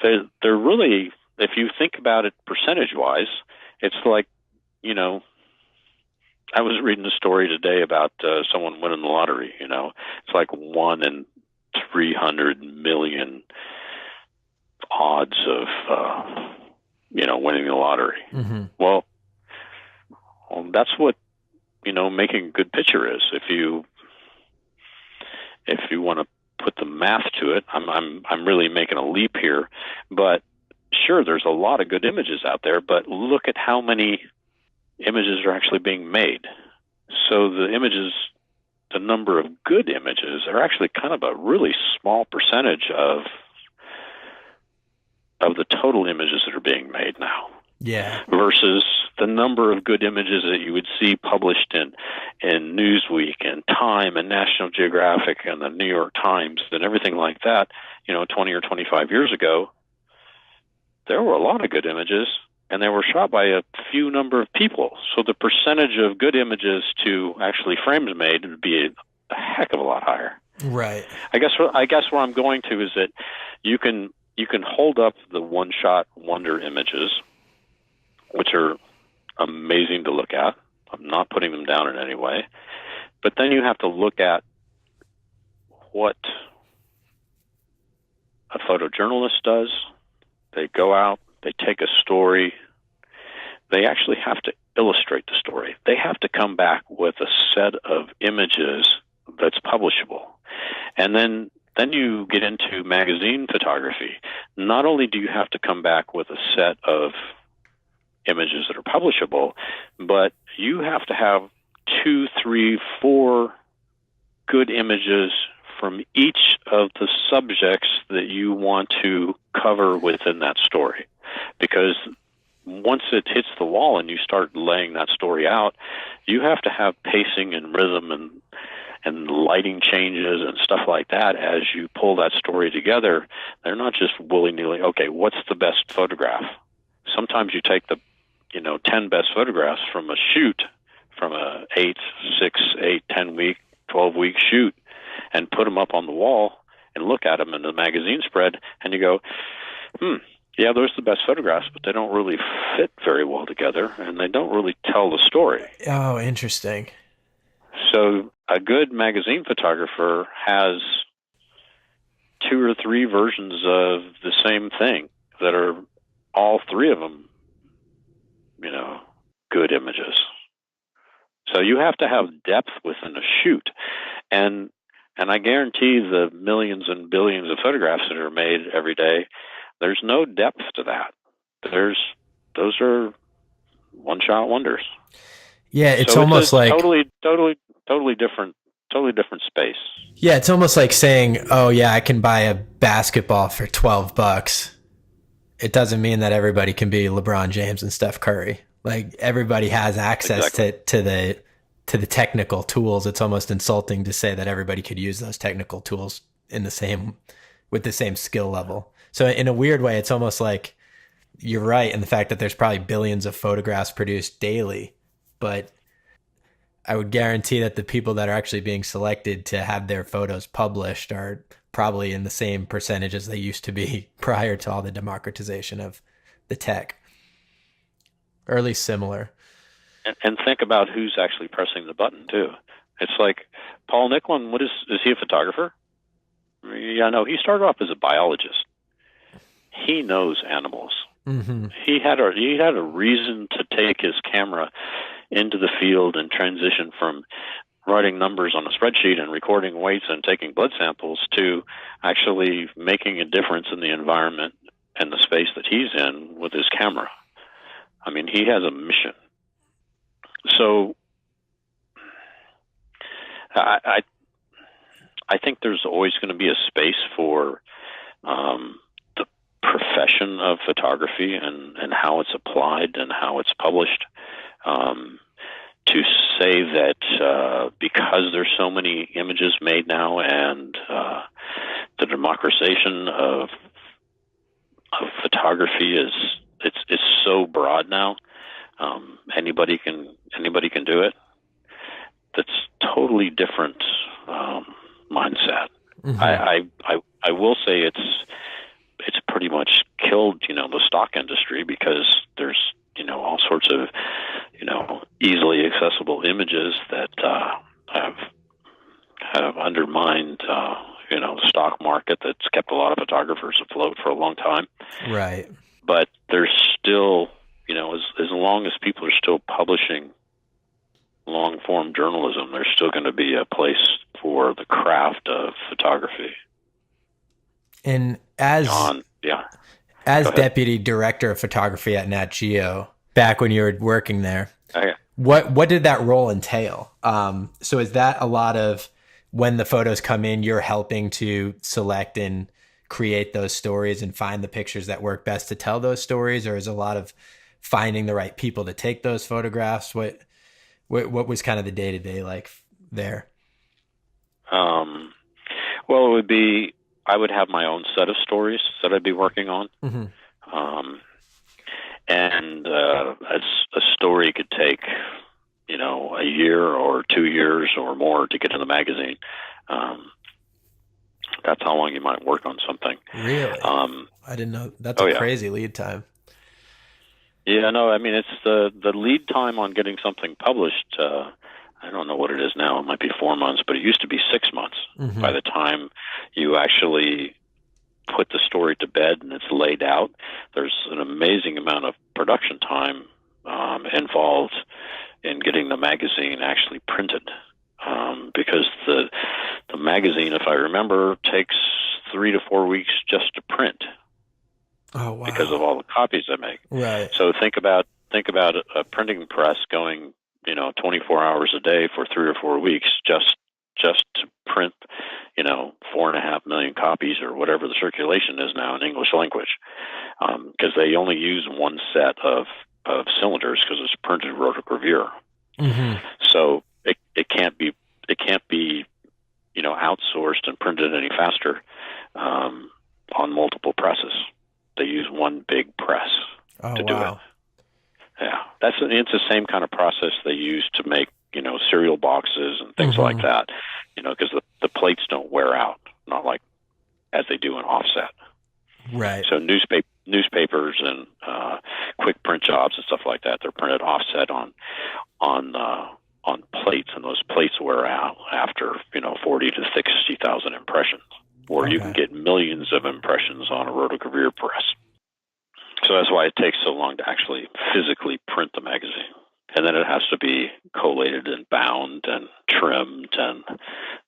E: They're really, if you think about it percentage-wise, it's like, I was reading a story today about someone winning the lottery. It's like 1 in 300 million odds of winning the lottery. Well, that's what making a good picture is. If you want to put the math to it, I'm really making a leap here, but sure, there's a lot of good images out there, but look at how many images are actually being made. So the number of good images are actually kind of a really small percentage of the total images that are being made now.
D: Yeah.
E: Versus the number of good images that you would see published in Newsweek and Time and National Geographic and the New York Times and everything like that, 20 or 25 years ago, there were a lot of good images, and they were shot by a few number of people. So the percentage of good images to actually frames made would be a heck of a lot higher.
D: Right.
E: I guess where I'm going to is that you can hold up the one-shot wonder images which are amazing to look at. I'm not putting them down in any way. But then you have to look at what a photojournalist does. They go out, they take a story, they actually have to illustrate the story. They have to come back with a set of images that's publishable. And then you get into magazine photography. Not only do you have to come back with a set of images that are publishable, but you have to have 2, 3, 4 good images from each of the subjects that you want to cover within that story. Because once it hits the wall and you start laying that story out, you have to have pacing and rhythm and lighting changes and stuff like that as you pull that story together. They're not just willy-nilly, okay, what's the best photograph? Sometimes you take the 10 best photographs from a shoot, from a 8, 6, 8, 10 week, 12 week shoot, and put them up on the wall and look at them in the magazine spread, and you go, yeah, those are the best photographs, but they don't really fit very well together, and they don't really tell the story.
D: Oh, interesting.
E: So a good magazine photographer has 2 or 3 versions of the same thing that are all 3 of them, good images. So you have to have depth within a shoot. And I guarantee the millions and billions of photographs that are made every day, there's no depth to that. Those are one-shot wonders.
D: Yeah, it's
E: so
D: almost like
E: totally different space.
D: Yeah, it's almost like saying, "Oh yeah, I can buy a basketball for $12." It doesn't mean that everybody can be LeBron James and Steph Curry. Like everybody has access to the technical tools. It's almost insulting to say that everybody could use those technical tools with the same skill level. So in a weird way, it's almost like you're right in the fact that there's probably billions of photographs produced daily, but I would guarantee that the people that are actually being selected to have their photos published are probably in the same percentage as they used to be prior to all the democratization of the tech, or at least similar.
E: And think about who's actually pressing the button too. It's like Paul Nicklin. Is he a photographer? Yeah, no. He started off as a biologist. He knows animals.
D: Mm-hmm.
E: He had a reason to take his camera into the field and transition from writing numbers on a spreadsheet and recording weights and taking blood samples to actually making a difference in the environment and the space that he's in with his camera. I mean, he has a mission. So I think there's always going to be a space for the profession of photography and how it's applied and how it's published. To say that because there's so many images made now and the democratization of photography is so broad now, anybody can do it. That's totally different mindset.
D: Mm-hmm.
E: I will say it's pretty much killed the stock industry because there's all sorts of easily accessible images that have undermined the stock market that's kept a lot of photographers afloat for a long time.
D: Right.
E: But there's still as long as people are still publishing long form journalism, there's still going to be a place for the craft of photography.
D: And as deputy director of photography at NatGeo, back when you were working there, what did that role entail? So is that a lot of when the photos come in, you're helping to select and create those stories and find the pictures that work best to tell those stories, or is it a lot of finding the right people to take those photographs? What was kind of the day-to-day like there?
E: Well, it would be, I would have my own set of stories that I'd be working on.
D: Mm-hmm.
E: And a story could take, a year or 2 years or more to get in the magazine. That's how long you might work on something.
D: Really? I didn't know. That's a crazy lead time.
E: Yeah, no, I mean, it's the lead time on getting something published. I don't know what it is now. It might be 4 months, but it used to be 6 months by the time you actually put the story to bed and it's laid out. There's an amazing amount of production time involved in getting the magazine actually printed, because the magazine, if I remember, takes 3 to 4 weeks just to print.
D: Oh, wow.
E: Because of all the copies they make.
D: Right.
E: So think about a printing press going, 24 hours a day for 3 or 4 weeks just to print, 4.5 million copies or whatever the circulation is now in English language, because they only use one set of cylinders because it's printed rotogravure. So it can't be outsourced and printed any faster on multiple presses. They use one big press to do it. Yeah, it's the same kind of process they use to make cereal boxes and things like that. Because the plates don't wear out, not like as they do in offset.
D: Right.
E: So newspapers and quick print jobs and stuff like that, they're printed offset on plates, and those plates wear out after 40 to 60,000 impressions. Or you can get millions of impressions on a rotogravure press. So that's why it takes so long to actually physically print the magazine. And then it has to be collated and bound and trimmed and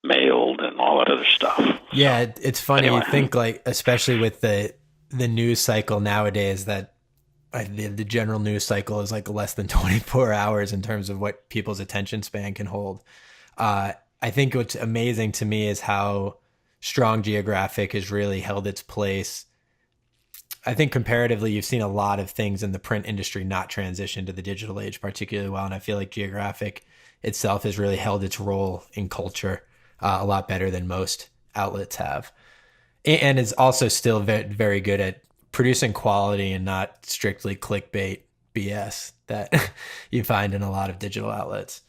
E: mailed and all that other stuff.
D: Yeah, it's funny.
E: Anyway.
D: You think, like, especially with the news cycle nowadays, that the general news cycle is like less than 24 hours in terms of what people's attention span can hold. I think what's amazing to me is how strong Geographic has really held its place. I think comparatively, you've seen a lot of things in the print industry not transition to the digital age particularly well. And I feel like Geographic itself has really held its role in culture a lot better than most outlets have. And is also still very, very good at producing quality and not strictly clickbait BS that you find in a lot of digital outlets.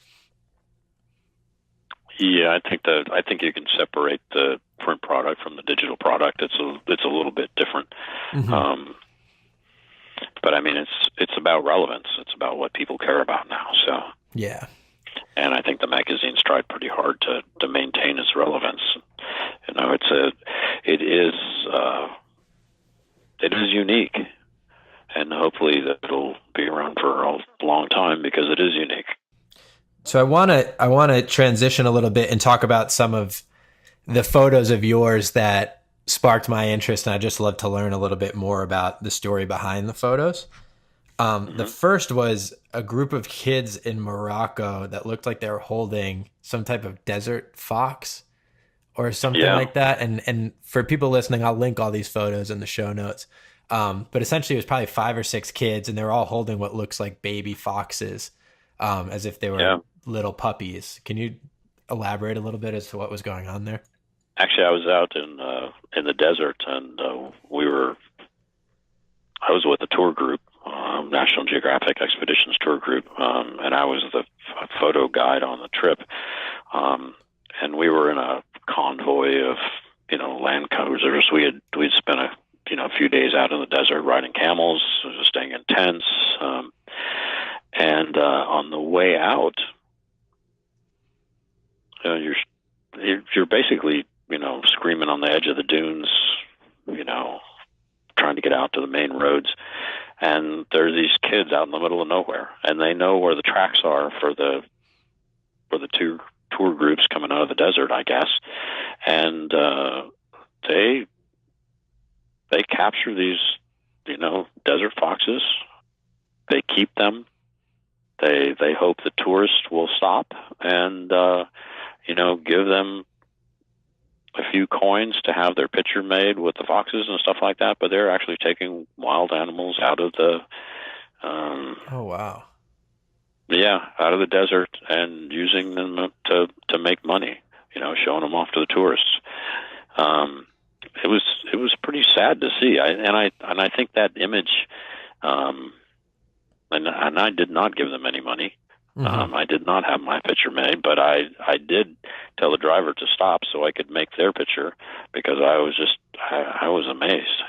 E: Yeah, I think you can separate the print product from the digital product. It's a little bit different, but I mean it's about relevance. It's about what people care about now. So
D: yeah,
E: and I think the magazine's tried pretty hard to maintain its relevance. It is unique, and hopefully that it'll be around for a long time because it is unique.
D: So I want to transition a little bit and talk about some of the photos of yours that sparked my interest, and I just love to learn a little bit more about the story behind the photos. The first was a group of kids in Morocco that looked like they were holding some type of desert fox or something like that. And for people listening, I'll link all these photos in the show notes. But essentially it was probably 5 or 6 kids, and they were all holding what looks like baby foxes, as if they were little puppies. Can you elaborate a little bit as to what was going on there?
E: Actually, I was out in the desert, and I was with a tour group, National Geographic Expeditions tour group, and I was the photo guide on the trip. And we were in a convoy of Land Cruisers. We'd spent a few days out in the desert riding camels, staying in tents, and on the way out, you're basically screaming on the edge of the dunes, trying to get out to the main roads. And there are these kids out in the middle of nowhere, and they know where the tracks are for the 2 tour groups coming out of the desert, I guess. And they capture these, desert foxes. They keep them. They hope the tourists will stop and give them a few coins to have their picture made with the foxes and stuff like that, but they're actually taking wild animals out of the
D: oh wow.
E: Yeah, out of the desert and using them to make money, showing them off to the tourists. It was pretty sad to see. I think that image, and I did not give them any money. I did not have my picture made, but I did tell the driver to stop so I could make their picture, because I was amazed.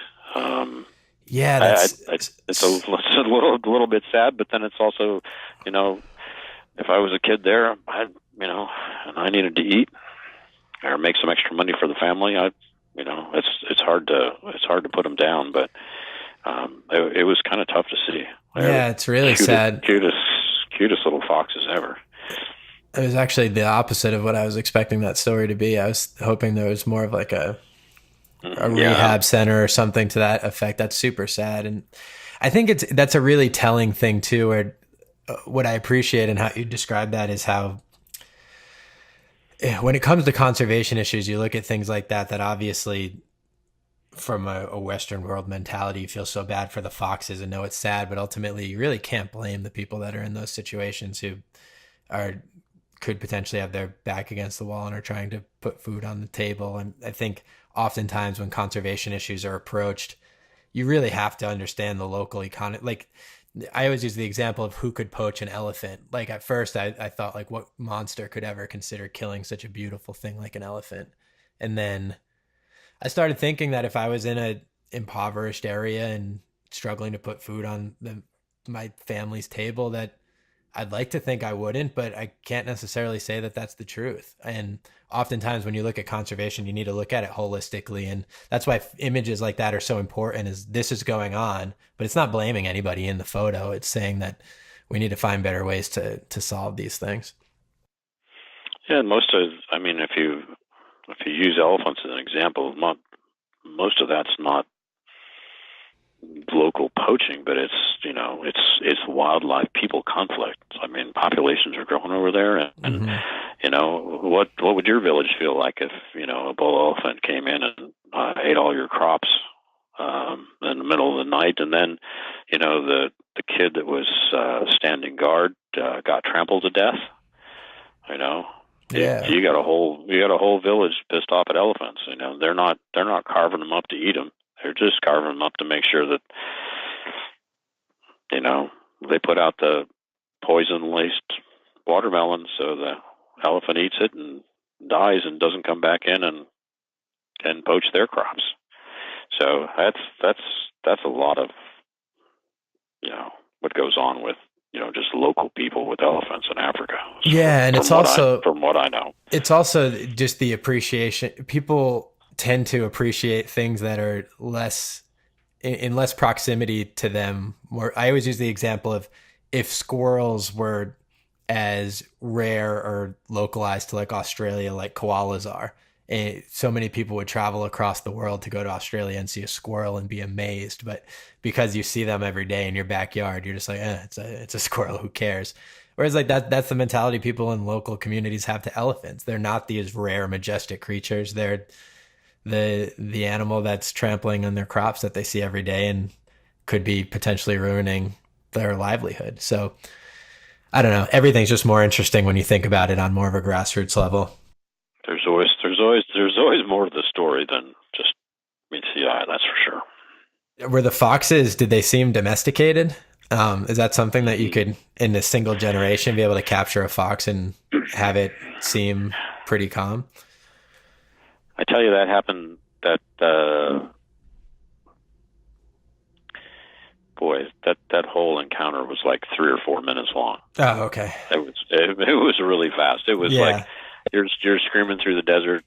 D: Yeah,
E: it's a little bit sad, but then it's also, you know, if I was a kid there, and I needed to eat or make some extra money for the family, it's hard to put them down, but it was kind of tough to see.
D: Yeah, it's really sad.
E: Cutest little foxes ever.
D: It was actually the opposite of what I was expecting that story to be. I was hoping there was more of like a rehab center or something to that effect. That's super sad. And I think that's a really telling thing too, where what I appreciate and how you describe that is how when it comes to conservation issues, you look at things like that obviously from a Western world mentality, you feel so bad for the foxes and know it's sad, but ultimately you really can't blame the people that are in those situations who could potentially have their back against the wall and are trying to put food on the table. And I think oftentimes when conservation issues are approached, you really have to understand the local economy. Like I always use the example of who could poach an elephant. Like at first I thought like what monster could ever consider killing such a beautiful thing like an elephant? And then I started thinking that if I was in a impoverished area and struggling to put food on my family's table, that I'd like to think I wouldn't, but I can't necessarily say that that's the truth. And oftentimes when you look at conservation, you need to look at it holistically. And that's why images like that are so important, is this is going on, but it's not blaming anybody in the photo. It's saying that we need to find better ways to solve these things.
E: Yeah, if you use elephants as an example, most of that's not local poaching, but it's wildlife people conflict. I mean, populations are growing over there, and what would your village feel like if a bull elephant came in and ate all your crops in the middle of the night, and then the kid that was standing guard got trampled to death.
D: Yeah.
E: You got a whole village pissed off at elephants. They're not carving them up to eat them. They're just carving them up to make sure that they put out the poison-laced watermelon, so the elephant eats it and dies and doesn't come back in and poach their crops. So that's a lot of what goes on with just local people with elephants in Africa. So
D: yeah, and it's also
E: from what I know,
D: it's also just the appreciation. People tend to appreciate things that are in less proximity to them. I always use the example of if squirrels were as rare or localized to like Australia, like koalas are. And so many people would travel across the world to go to Australia and see a squirrel and be amazed. But because you see them every day in your backyard, you're just like, it's a squirrel. Who cares? Whereas like that's the mentality people in local communities have to elephants. They're not these rare, majestic creatures. They're the animal that's trampling on their crops that they see every day and could be potentially ruining their livelihood. So I don't know. Everything's just more interesting when you think about it on more of a grassroots level.
E: There's always more to the story than just meets the eye. That's for sure.
D: Were the foxes, did they seem domesticated? Is that something that you could, in a single generation, be able to capture a fox and have it seem pretty calm?
E: I tell you, that happened. That whole encounter was like 3 or 4 minutes long.
D: Oh, okay.
E: It was really fast. It was like you're screaming through the desert,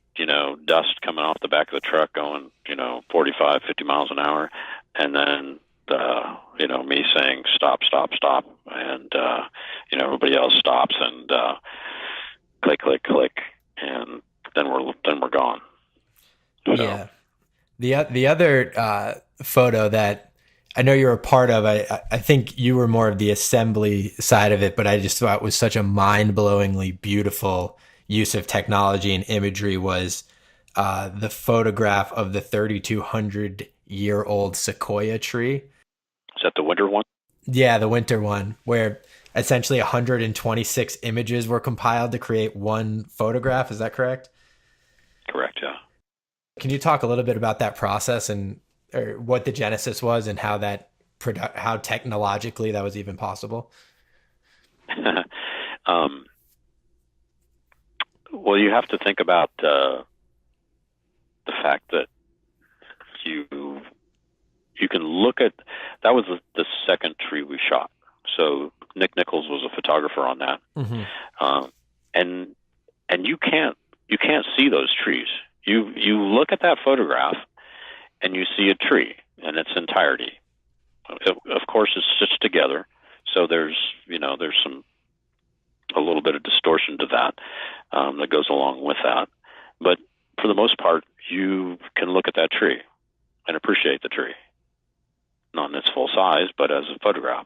E: dust coming off the back of the truck going, 45, 50 miles an hour, and then me saying stop, stop, stop, and everybody else stops and click, click, click, and then we're gone.
D: Yeah. The other photo that I know you're a part of, I think you were more of the assembly side of it, but I just thought was such a mind-blowingly beautiful use of technology and imagery was the photograph of the 3,200-year-old Sequoia tree.
E: Is that the winter one?
D: Yeah, the winter one, where essentially 126 images were compiled to create one photograph. Is that correct?
E: Correct, yeah.
D: Can you talk a little bit about that process or what the genesis was and how how technologically that was even possible?
E: Well, you have to think about the fact that you you can look at, that was the second tree we shot. So Nick Nichols was a photographer on that. And you can't see those trees. You look at that photograph and you see a tree in its entirety. Of course, it's stitched together, so there's a little bit of distortion to that that goes along with that. But for the most part, you can look at that tree and appreciate the tree, not in its full size, but as a photograph.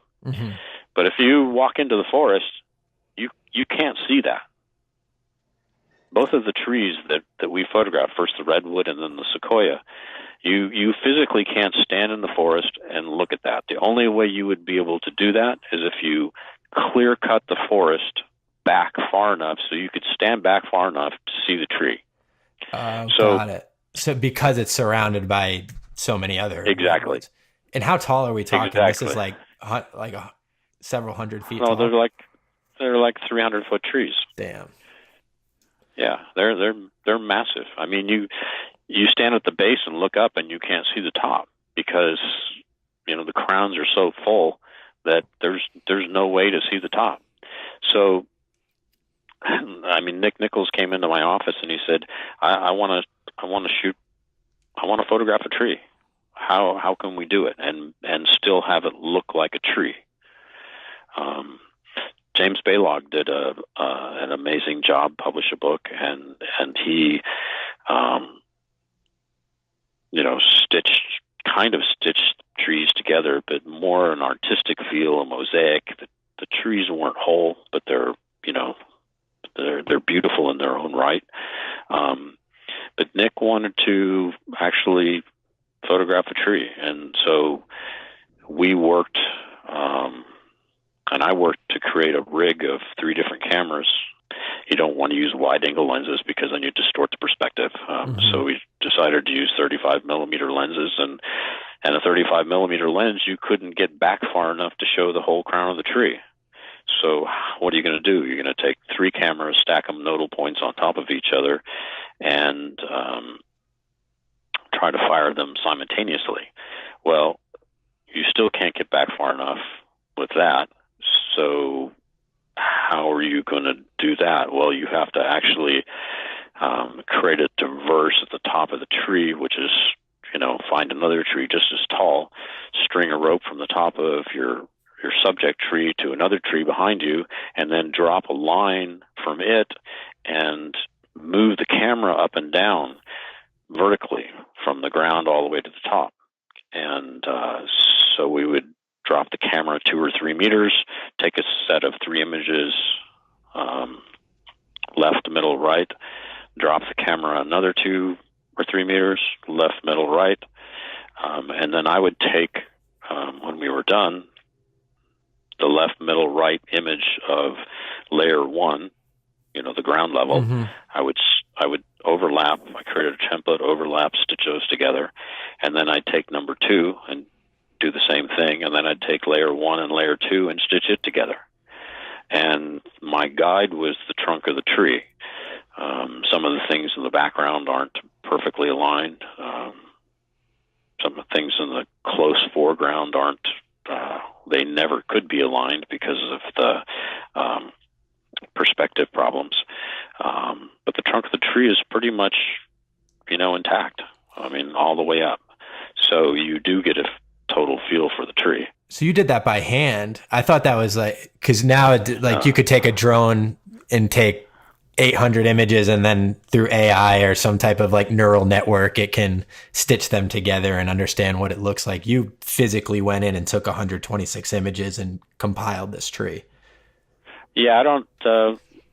E: But if you walk into the forest, you can't see that. Both of the trees that we photographed, first the redwood and then the sequoia, you physically can't stand in the forest and look at that. The only way you would be able to do that is if you clear cut the forest back far enough so you could stand back far enough to see the tree.
D: Got it. So because it's surrounded by so many other
E: exactly.
D: redwoods. And how tall are we talking?
E: Exactly.
D: This is like several hundred feet
E: No,
D: tall.
E: they're like 300-foot trees.
D: Damn.
E: Yeah, they're massive. I mean, you stand at the base and look up and you can't see the top because the crowns are so full that there's no way to see the top. So, I mean, Nick Nichols came into my office and he said, I want to photograph a tree. How can we do it and still have it look like a tree? James Baylog did an amazing job, published a book, and he, stitched trees together, but more an artistic feel, a mosaic. The trees weren't whole, but they're beautiful in their own right. But Nick wanted to actually photograph a tree, and so we worked. And I worked to create a rig of 3 different cameras. You don't want to use wide-angle lenses because then you distort the perspective. So we decided to use 35-millimeter lenses, and a 35-millimeter lens, you couldn't get back far enough to show the whole crown of the tree. So what are you going to do? You're going to take 3 cameras, stack them nodal points on top of each other, and try to fire them simultaneously. Well, you still can't get back far enough with that. So how are you going to do that? Well, you have to actually create a traverse at the top of the tree, which is, find another tree just as tall, string a rope from the top of your subject tree to another tree behind you, and then drop a line from it and move the camera up and down vertically from the ground all the way to the top. And so we would drop the camera 2 or 3 meters, take a set of 3 images, left, middle, right, drop the camera another 2 or 3 meters, left, middle, right. And then I would take, when we were done, the left, middle, right image of layer 1, the ground level. I would overlap. I created a template, overlap, stitch those together, and then I'd take number 2 and do the same thing, and then I'd take layer 1 and layer 2 and stitch it together. And my guide was the trunk of the tree. Some of the things in the background aren't perfectly aligned. Some of the things in the close foreground aren't, they never could be aligned because of the perspective problems. But the trunk of the tree is pretty much, intact. I mean, all the way up. So you do get a total feel for the tree.
D: So you did that by hand. I thought that was because now you could take a drone and take 800 images, and then through AI or some type of neural network, it can stitch them together and understand what it looks like. You physically went in and took 126 images and compiled this tree.
E: Yeah, I don't,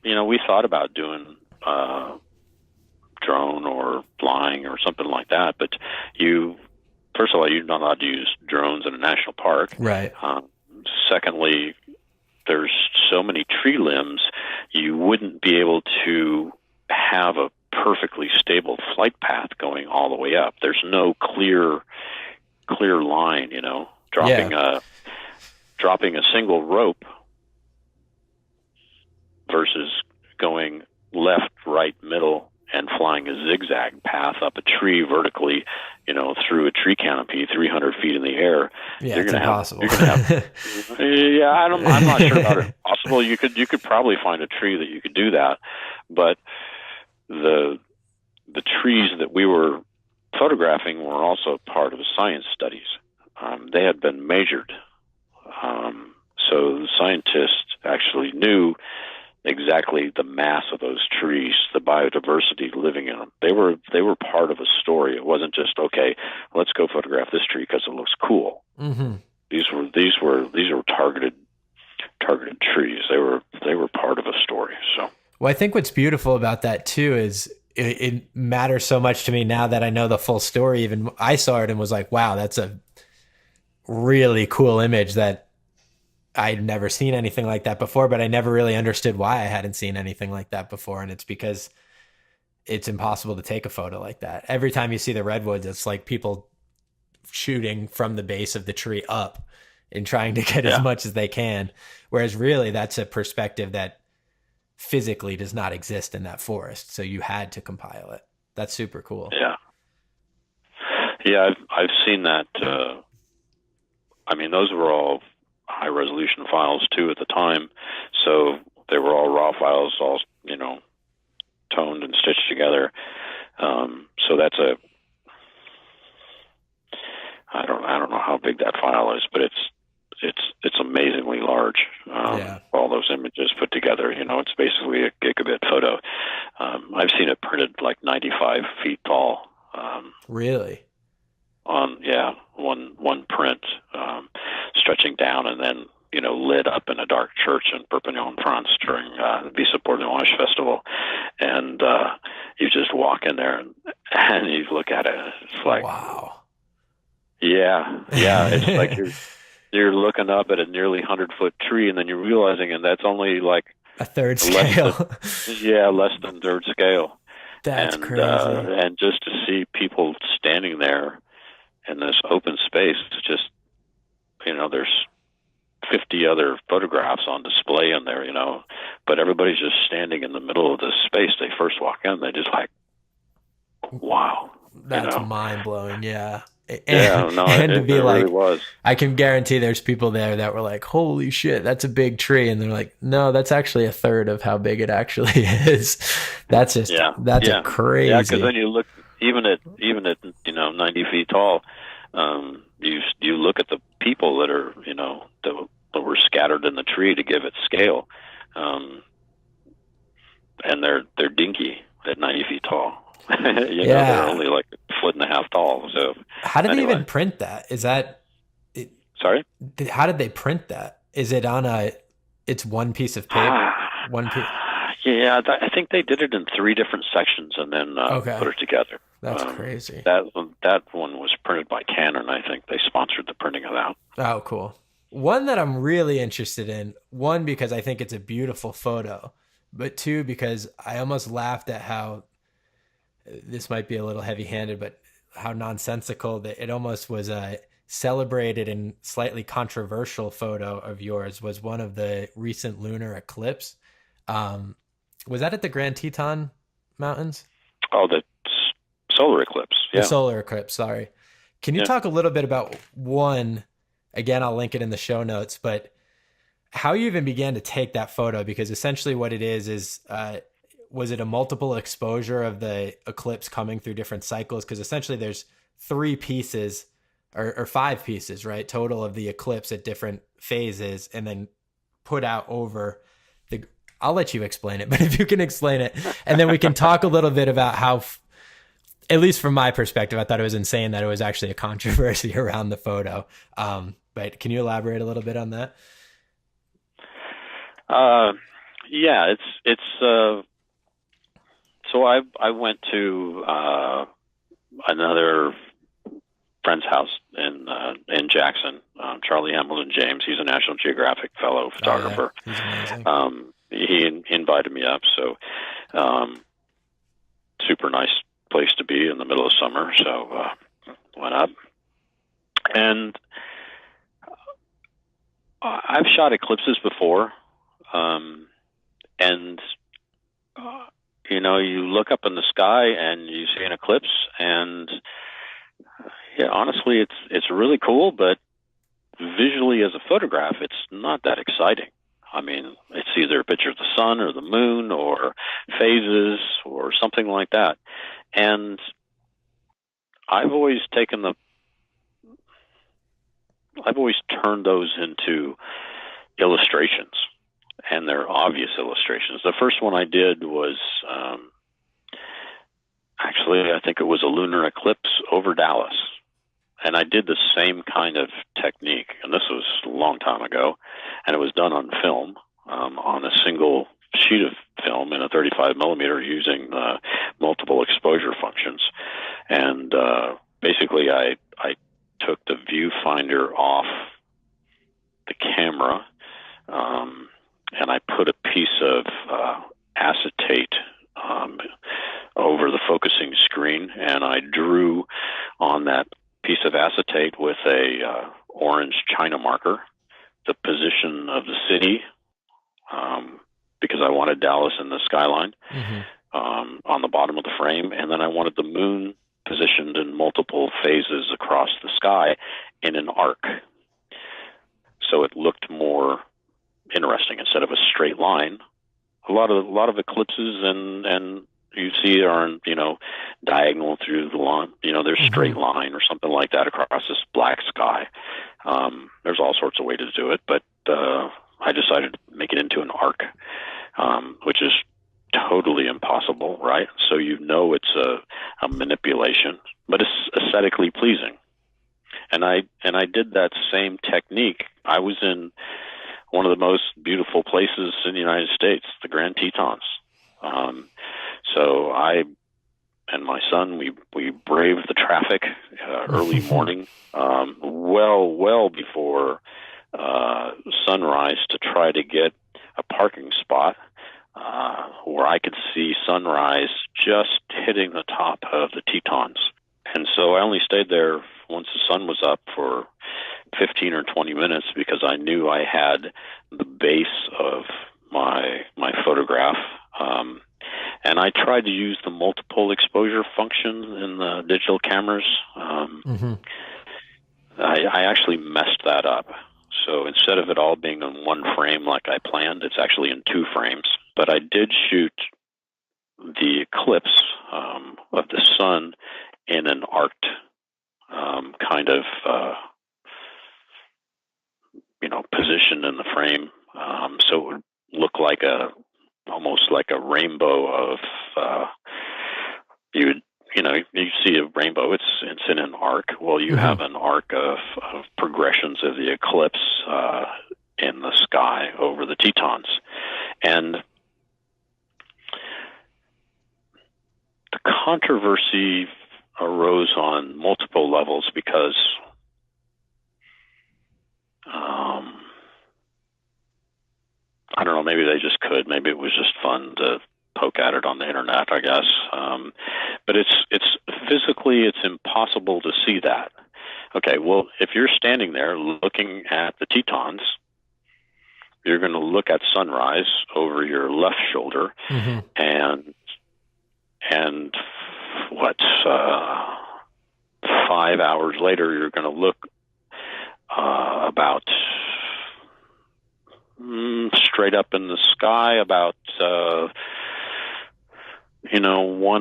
E: we thought about doing drone or flying or something like that, but first of all, you're not allowed to use drones in a national park.
D: Right.
E: Secondly, there's so many tree limbs, you wouldn't be able to have a perfectly stable flight path going all the way up. There's no clear line, dropping a single rope versus going left, right, middle, and flying a zigzag path up a tree vertically through a tree canopy 300 feet in the air.
D: Yeah,
E: you're
D: it's
E: going to
D: impossible.
E: Yeah, I'm not sure about it. Possible. You could probably find a tree that you could do that, but the trees that we were photographing were also part of the science studies. They had been measured, so the scientists actually knew exactly the mass of those trees, the biodiversity living in them. They were part of a story. It wasn't just, okay, let's go photograph this tree because it looks cool.
D: Mm-hmm.
E: These were targeted trees. They were part of a story. So,
D: well, I think what's beautiful about that too is it matters so much to me now that I know the full story. Even I saw it and was like, wow, that's a really cool image that I'd never seen anything like that before, but I never really understood why I hadn't seen anything like that before. And it's because it's impossible to take a photo like that. Every time you see the redwoods, it's like people shooting from the base of the tree up and trying to get as much as they can. Whereas really that's a perspective that physically does not exist in that forest. So you had to compile it. That's super cool.
E: Yeah. Yeah. I've seen that. Those were all high resolution files too at the time. So they were all raw files, all, toned and stitched together. So that's I don't know how big that file is, but it's amazingly large. All those images put together, it's basically a gigabit photo. I've seen it printed like 95 feet tall.
D: Really?
E: On one print, stretching down and then lit up in a dark church in Perpignan, France during the Visa Bourdonnais Festival, and you just walk in there and you look at it. It's like,
D: wow.
E: Yeah, it's like you're looking up at a nearly 100-foot tree, and then you're realizing, and that's only like
D: a third scale.
E: Less than third scale.
D: That's crazy.
E: And just to see people standing there in this open space, it's just, there's 50 other photographs on display in there, but everybody's just standing in the middle of this space. They first walk in, they just like, wow.
D: That's mind blowing. Yeah.
E: It
D: really
E: was.
D: I can guarantee there's people there that were like, holy shit, that's a big tree. And they're like, no, that's actually a third of how big it actually is. That's just, that's a crazy.
E: Yeah. Cause then you look, even at 90 feet tall, you look at the people that are, that were scattered in the tree to give it scale. And they're dinky at 90 feet tall. They're only like a foot and a half tall. So
D: how did they even print that? Is that
E: sorry?
D: How did they print that? Is it on it's one piece of paper? One piece?
E: Yeah, I think they did it in 3 different sections and then put it together.
D: That's crazy.
E: That one was printed by Canon. I think they sponsored the printing of that.
D: Oh, cool. One that I'm really interested in, one, because I think it's a beautiful photo, but 2, because I almost laughed at how, this might be a little heavy-handed, but how nonsensical that it almost was a celebrated and slightly controversial photo of yours was one of the recent lunar eclipse. Was that at the Grand Teton Mountains?
E: Oh, the solar eclipse. Yeah.
D: The solar eclipse, sorry. Can you talk a little bit about one, again, I'll link it in the show notes, but how you even began to take that photo? Because essentially what it is was it a multiple exposure of the eclipse coming through different cycles? Because essentially there's 3 pieces or 5 pieces, right, total of the eclipse at different phases, and then put out over the, I'll let you explain it, but if you can explain it, and then we can talk a little bit about how, at least from my perspective, I thought it was insane that it was actually a controversy around the photo. But can you elaborate a little bit on that?
E: Yeah, it's so I went to another friend's house in Jackson, Charlie Hamilton James. He's a National Geographic fellow photographer.
D: Oh, yeah. He's amazing.
E: He invited me up, so super nice place to be in the middle of summer. So went up, and I've shot eclipses before, and you look up in the sky and you see an eclipse, and honestly, it's really cool, but visually as a photograph, it's not that exciting. I mean, it's either a picture of the sun or the moon or phases or something like that. And I've always turned those into illustrations, and they're obvious illustrations. The first one I did was, actually, I think it was a lunar eclipse over Dallas. And I did the same kind of technique, and this was a long time ago, and it was done on film, on a single sheet of film in a 35 millimeter using multiple exposure functions. And basically, I took the viewfinder off the camera, and I put a piece of acetate over the focusing screen, and I drew on that piece of acetate with a orange China marker the position of the city, because I wanted Dallas in the skyline, on the bottom of the frame, and then I wanted the moon positioned in multiple phases across the sky in an arc, so it looked more interesting instead of a straight line. A lot of eclipses and you see are, diagonal through the line. There's straight line or something like that across this black sky. There's all sorts of ways to do it, but I decided to make it into an arc, which is totally impossible, right? So it's a manipulation, but it's aesthetically pleasing. And I did that same technique. I was in one of the most beautiful places in the United States, the Grand Tetons. So I and my son, we braved the traffic early morning, well before sunrise, to try to get a parking spot where I could see sunrise just hitting the top of the Tetons. And so I only stayed there once the sun was up for 15 or 20 minutes, because I knew I had the base of my photograph. And I tried to use the multiple exposure function in the digital cameras. I actually messed that up. So instead of it all being in one frame like I planned, it's actually in two frames. But I did shoot the eclipse of the sun in an arced kind of position in the frame, so it would look like almost like a rainbow of you see a rainbow. It's in an arc. Well, you have an arc of progressions of the eclipse in the sky over the Tetons, and the controversy arose on multiple levels because I don't know, maybe they just could. Maybe it was just fun to poke at it on the internet, I guess. But it's physically, it's impossible to see that. Okay, well, if you're standing there looking at the Tetons, you're going to look at sunrise over your left shoulder, and what, 5 hours later, you're going to look about straight up in the sky about 1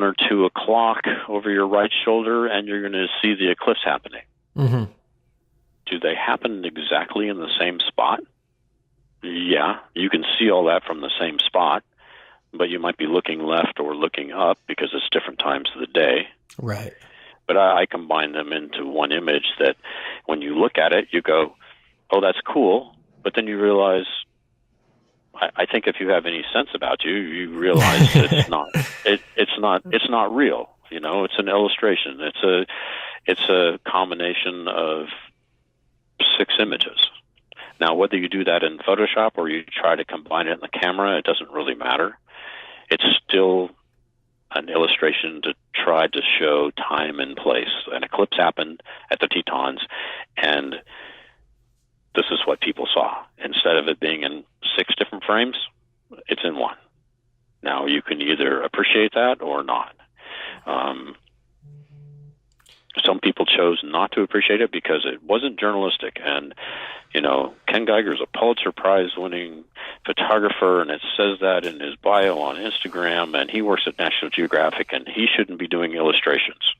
E: or 2 o'clock over your right shoulder, and you're going to see the eclipse happening. Do they happen exactly in the same spot? Yeah, you can see all that from the same spot, but you might be looking left or looking up because it's different times of the day.
D: Right.
E: But I combine them into one image that when you look at it, you go, oh, that's cool. But then you realize, I think if you have any sense about you, you realize it's not real. It's an illustration. It's a combination of 6 images. Now, whether you do that in Photoshop or you try to combine it in the camera, it doesn't really matter. It's still an illustration to try to show time and place. An eclipse happened at the Tetons, and this is what people saw. Instead of it being in 6 different frames, it's in 1. Now, you can either appreciate that or not. Some people chose not to appreciate it because it wasn't journalistic. And, Ken Geiger's a Pulitzer Prize-winning photographer, and it says that in his bio on Instagram, and he works at National Geographic, and he shouldn't be doing illustrations.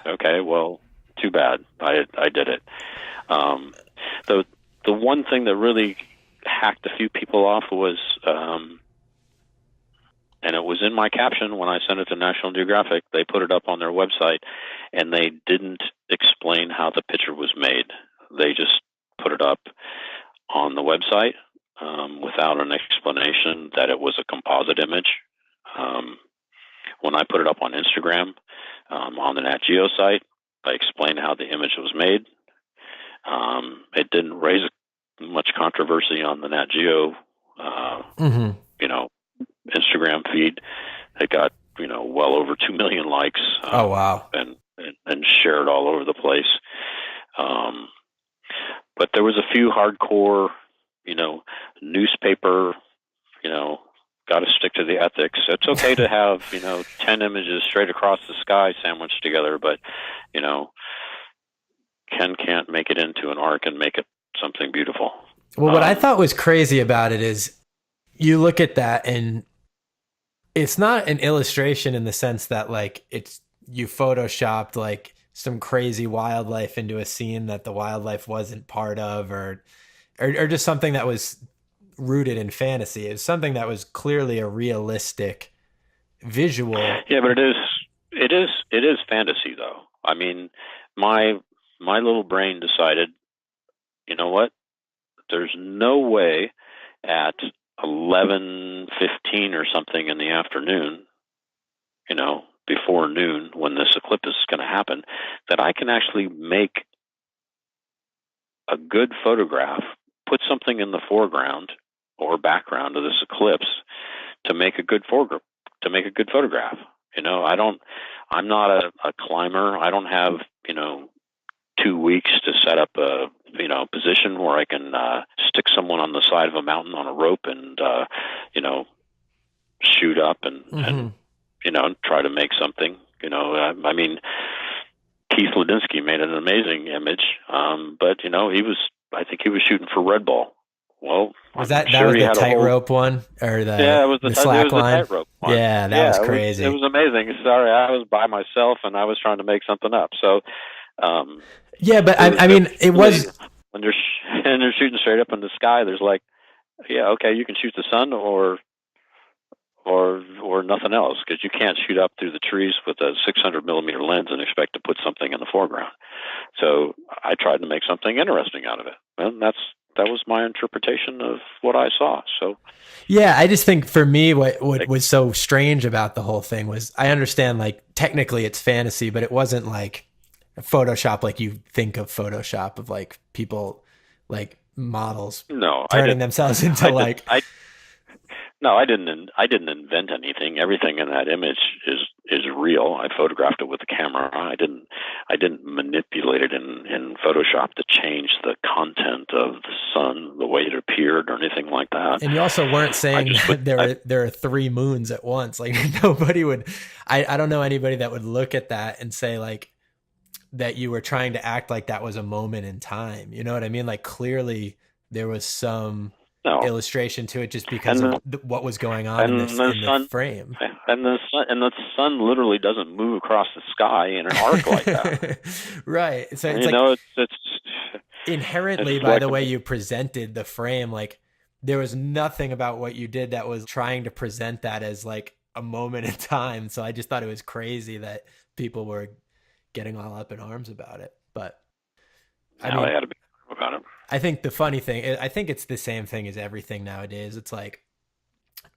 E: Okay, well, too bad. I did it. The one thing that really hacked a few people off was, and it was in my caption when I sent it to National Geographic, they put it up on their website, and they didn't explain how the picture was made. They just put it up on the website without an explanation that it was a composite image. When I put it up on Instagram, on the NatGeo site, I explained how the image was made. It didn't raise much controversy on the NatGeo, Instagram feed. It got, well over 2 million likes.
D: Oh, wow.
E: And shared all over the place. But there was a few hardcore, newspaper, got to stick to the ethics. It's okay to have, 10 images straight across the sky sandwiched together, but, Ken can't make it into an arc and make it something beautiful.
D: Well, what I thought was crazy about it is you look at that and it's not an illustration in the sense that like you photoshopped like some crazy wildlife into a scene that the wildlife wasn't part of or just something that was rooted in fantasy. It's something that was clearly a realistic visual.
E: Yeah, but it is fantasy though. I mean, my little brain decided, you know what? There's no way at 11:15 or something in the afternoon, before noon when this eclipse is going to happen, that I can actually make a good photograph, put something in the foreground or background of this eclipse to make a good photograph. I'm not a climber. I don't have, 2 weeks to set up a, position where I can stick someone on the side of a mountain on a rope and, shoot up and try to make something. I mean, Keith Ladinsky made an amazing image, but I think he was shooting for Red Bull. Well,
D: was that was the tightrope one or
E: it was the
D: slack line?
E: Tightrope one.
D: Yeah, that was crazy.
E: It was amazing. Sorry, I was by myself and I was trying to make something up. So,
D: yeah, but I mean, it was
E: when they're shooting straight up in the sky. There's like, yeah, okay, you can shoot the sun or nothing else because you can't shoot up through the trees with a 600 millimeter lens and expect to put something in the foreground. So I tried to make something interesting out of it, and that was my interpretation of what I saw. So,
D: yeah, I just think for me, what was so strange about the whole thing was I understand like technically it's fantasy, but it wasn't like Photoshop like you think of Photoshop of like people like models turning themselves into I didn't invent anything. Everything in that image is real. I photographed it with a camera. I didn't manipulate it in Photoshop to change the content of the sun, the way it appeared, or anything like that. And you also weren't saying there are 3 moons at once. Like nobody would. I don't know anybody that would look at that and say like that you were trying to act like that was a moment in time. You know what I mean? Like clearly there was some illustration to it just because of what was going on in the frame.
E: And the sun literally doesn't move across the sky in an arc like that.
D: Right. So it's it's inherently by the way you presented the frame, like there was nothing about what you did that was trying to present that as like a moment in time. So I just thought it was crazy that people were getting all up in arms about it. But
E: I mean, they had to be about it.
D: I think the funny thing, I think it's the same thing as everything nowadays. It's like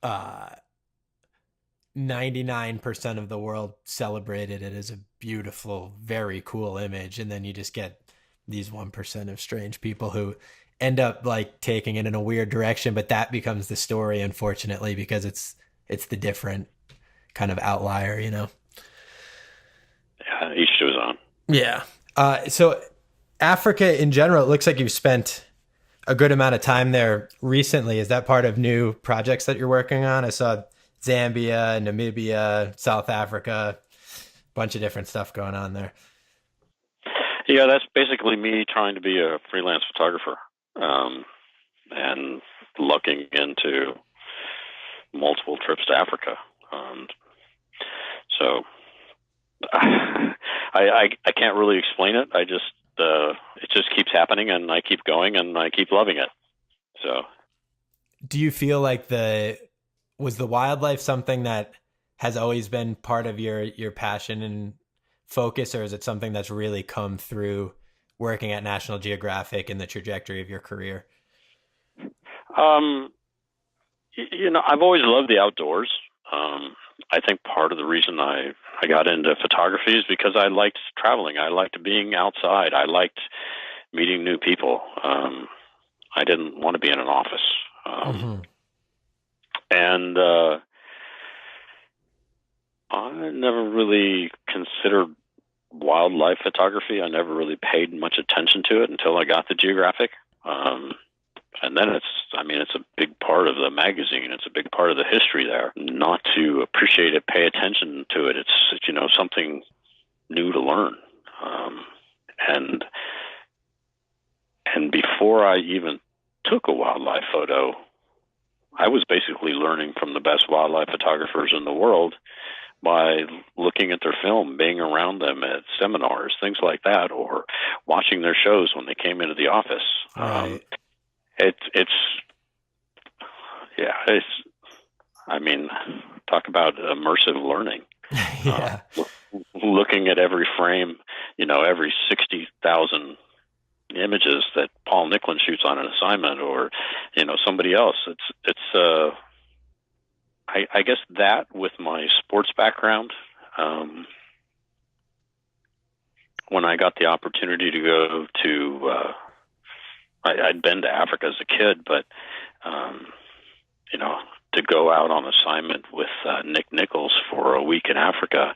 D: 99% of the world celebrated it as a beautiful, very cool image. And then you just get these 1% of strange people who end up like taking it in a weird direction. But that becomes the story, unfortunately, because it's the different kind of outlier,
E: Yeah, each to his own.
D: Yeah. So Africa in general, it looks like you've spent a good amount of time there recently. Is that part of new projects that you're working on? I saw Zambia, Namibia, South Africa, bunch of different stuff going on there.
E: Yeah, that's basically me trying to be a freelance photographer, and looking into multiple trips to Africa. So I can't really explain it. I just it just keeps happening, and I keep going, and I keep loving it. So,
D: do you feel like was the wildlife something that has always been part of your passion and focus, or is it something that's really come through working at National Geographic and the trajectory of your career?
E: I've always loved the outdoors. I think part of the reason I got into photography is because I liked traveling. I liked being outside. I liked meeting new people. I didn't want to be in an office. And I never really considered wildlife photography. I never really paid much attention to it until I got the Geographic. And then it's a big part of the magazine. It's a big part of the history there. Not to appreciate it, pay attention to it. It's, something new to learn. And before I even took a wildlife photo, I was basically learning from the best wildlife photographers in the world by looking at their film, being around them at seminars, things like that, or watching their shows when they came into the office.
D: Right.
E: Talk about immersive learning.
D: Yeah.
E: Looking at every frame, every 60,000 images that Paul Nicklin shoots on an assignment, or, somebody else. I guess that with my sports background, when I got the opportunity to go to, I'd been to Africa as a kid, but, to go out on assignment with Nick Nichols for a week in Africa,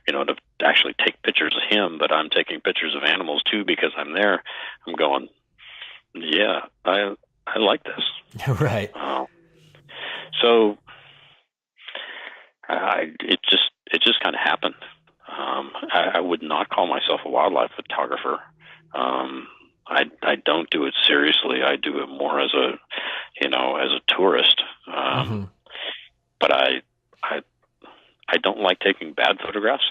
E: to actually take pictures of him, but I'm taking pictures of animals too because I'm there. I'm going, yeah, I like this.
D: Right.
E: So it just kind of happened. I would not call myself a wildlife photographer. I don't do it seriously. I do it more as a tourist. But I don't like taking bad photographs.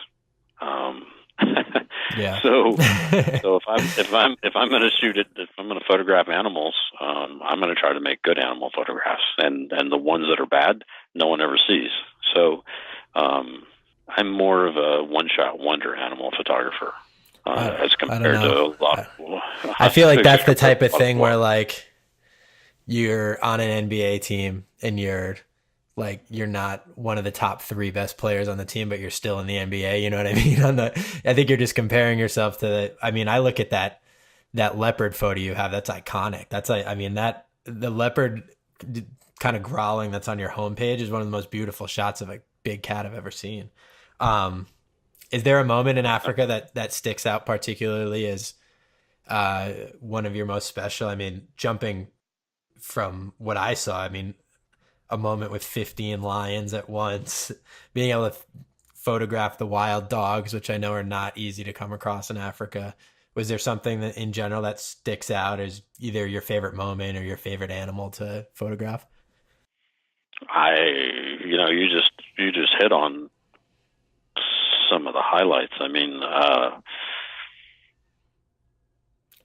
D: Yeah.
E: So if I'm going to shoot it, if I'm going to photograph animals, I'm going to try to make good animal photographs, and the ones that are bad, no one ever sees. So, I'm more of a one-shot wonder animal photographer, as compared to a lot.
D: I feel like that's the type of thing where, like, you're on an NBA team and you're not one of the top 3 best players on the team, but you're still in the NBA. You know what I mean? I think you're just comparing yourself to I look at that leopard photo you have. That's iconic. That's the leopard kind of growling that's on your homepage is one of the most beautiful shots of a big cat I've ever seen. Is there a moment in Africa that sticks out particularly as one of your most special? Jumping from what I saw, a moment with 15 lions at once, being able to photograph the wild dogs, which I know are not easy to come across in Africa. Was there something that in general that sticks out as either your favorite moment or your favorite animal to photograph?
E: You just hit on some of the highlights.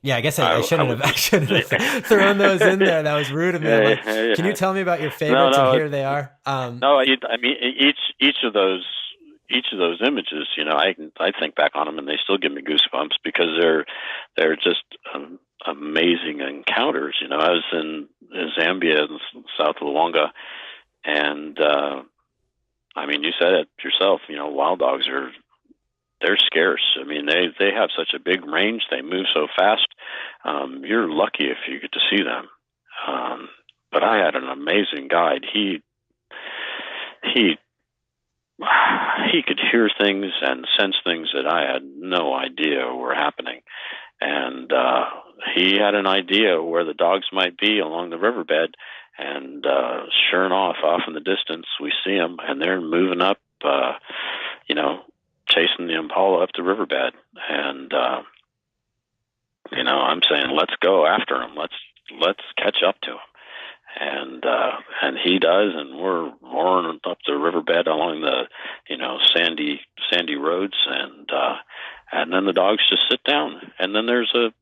D: Yeah, I guess I shouldn't have thrown those in there. That was rude of me. Can you tell me about your favorites? And here they are.
E: Each of those images, I think back on them and they still give me goosebumps because they're just amazing encounters. I was in Zambia, south of Luanga, and you said it yourself. Wild dogs they're scarce. They have such a big range. They move so fast. You're lucky if you get to see them. But I had an amazing guide. He could hear things and sense things that I had no idea were happening. And he had an idea where the dogs might be along the riverbed. And sure enough, off in the distance, we see them, and they're moving up, chasing the riverbed, and I'm saying, let's go after him. Let's catch up to him. And he does, and we're roaring up the riverbed along the, sandy roads, and then the dogs just sit down, and then there's a,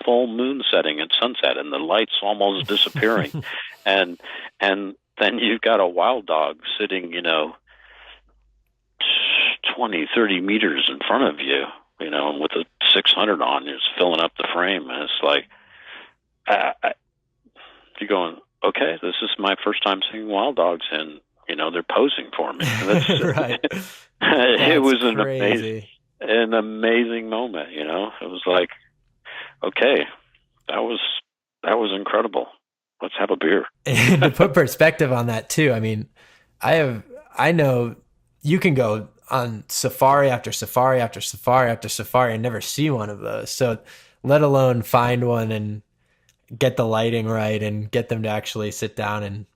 E: full moon setting at sunset, and the lights almost disappearing, and then you've got a wild dog sitting, 20, 30 meters in front of you, with a 600 on, it's filling up the frame, and it's like, you're going, okay, this is my first time seeing wild dogs, and they're posing for me.
D: Right.
E: It was
D: crazy.
E: an amazing moment. It was like, okay, that was incredible. Let's have a beer.
D: And to put perspective on that too, I mean, I know you can go on safari after safari after safari after safari and never see one of those. So let alone find one and get the lighting right and get them to actually sit down and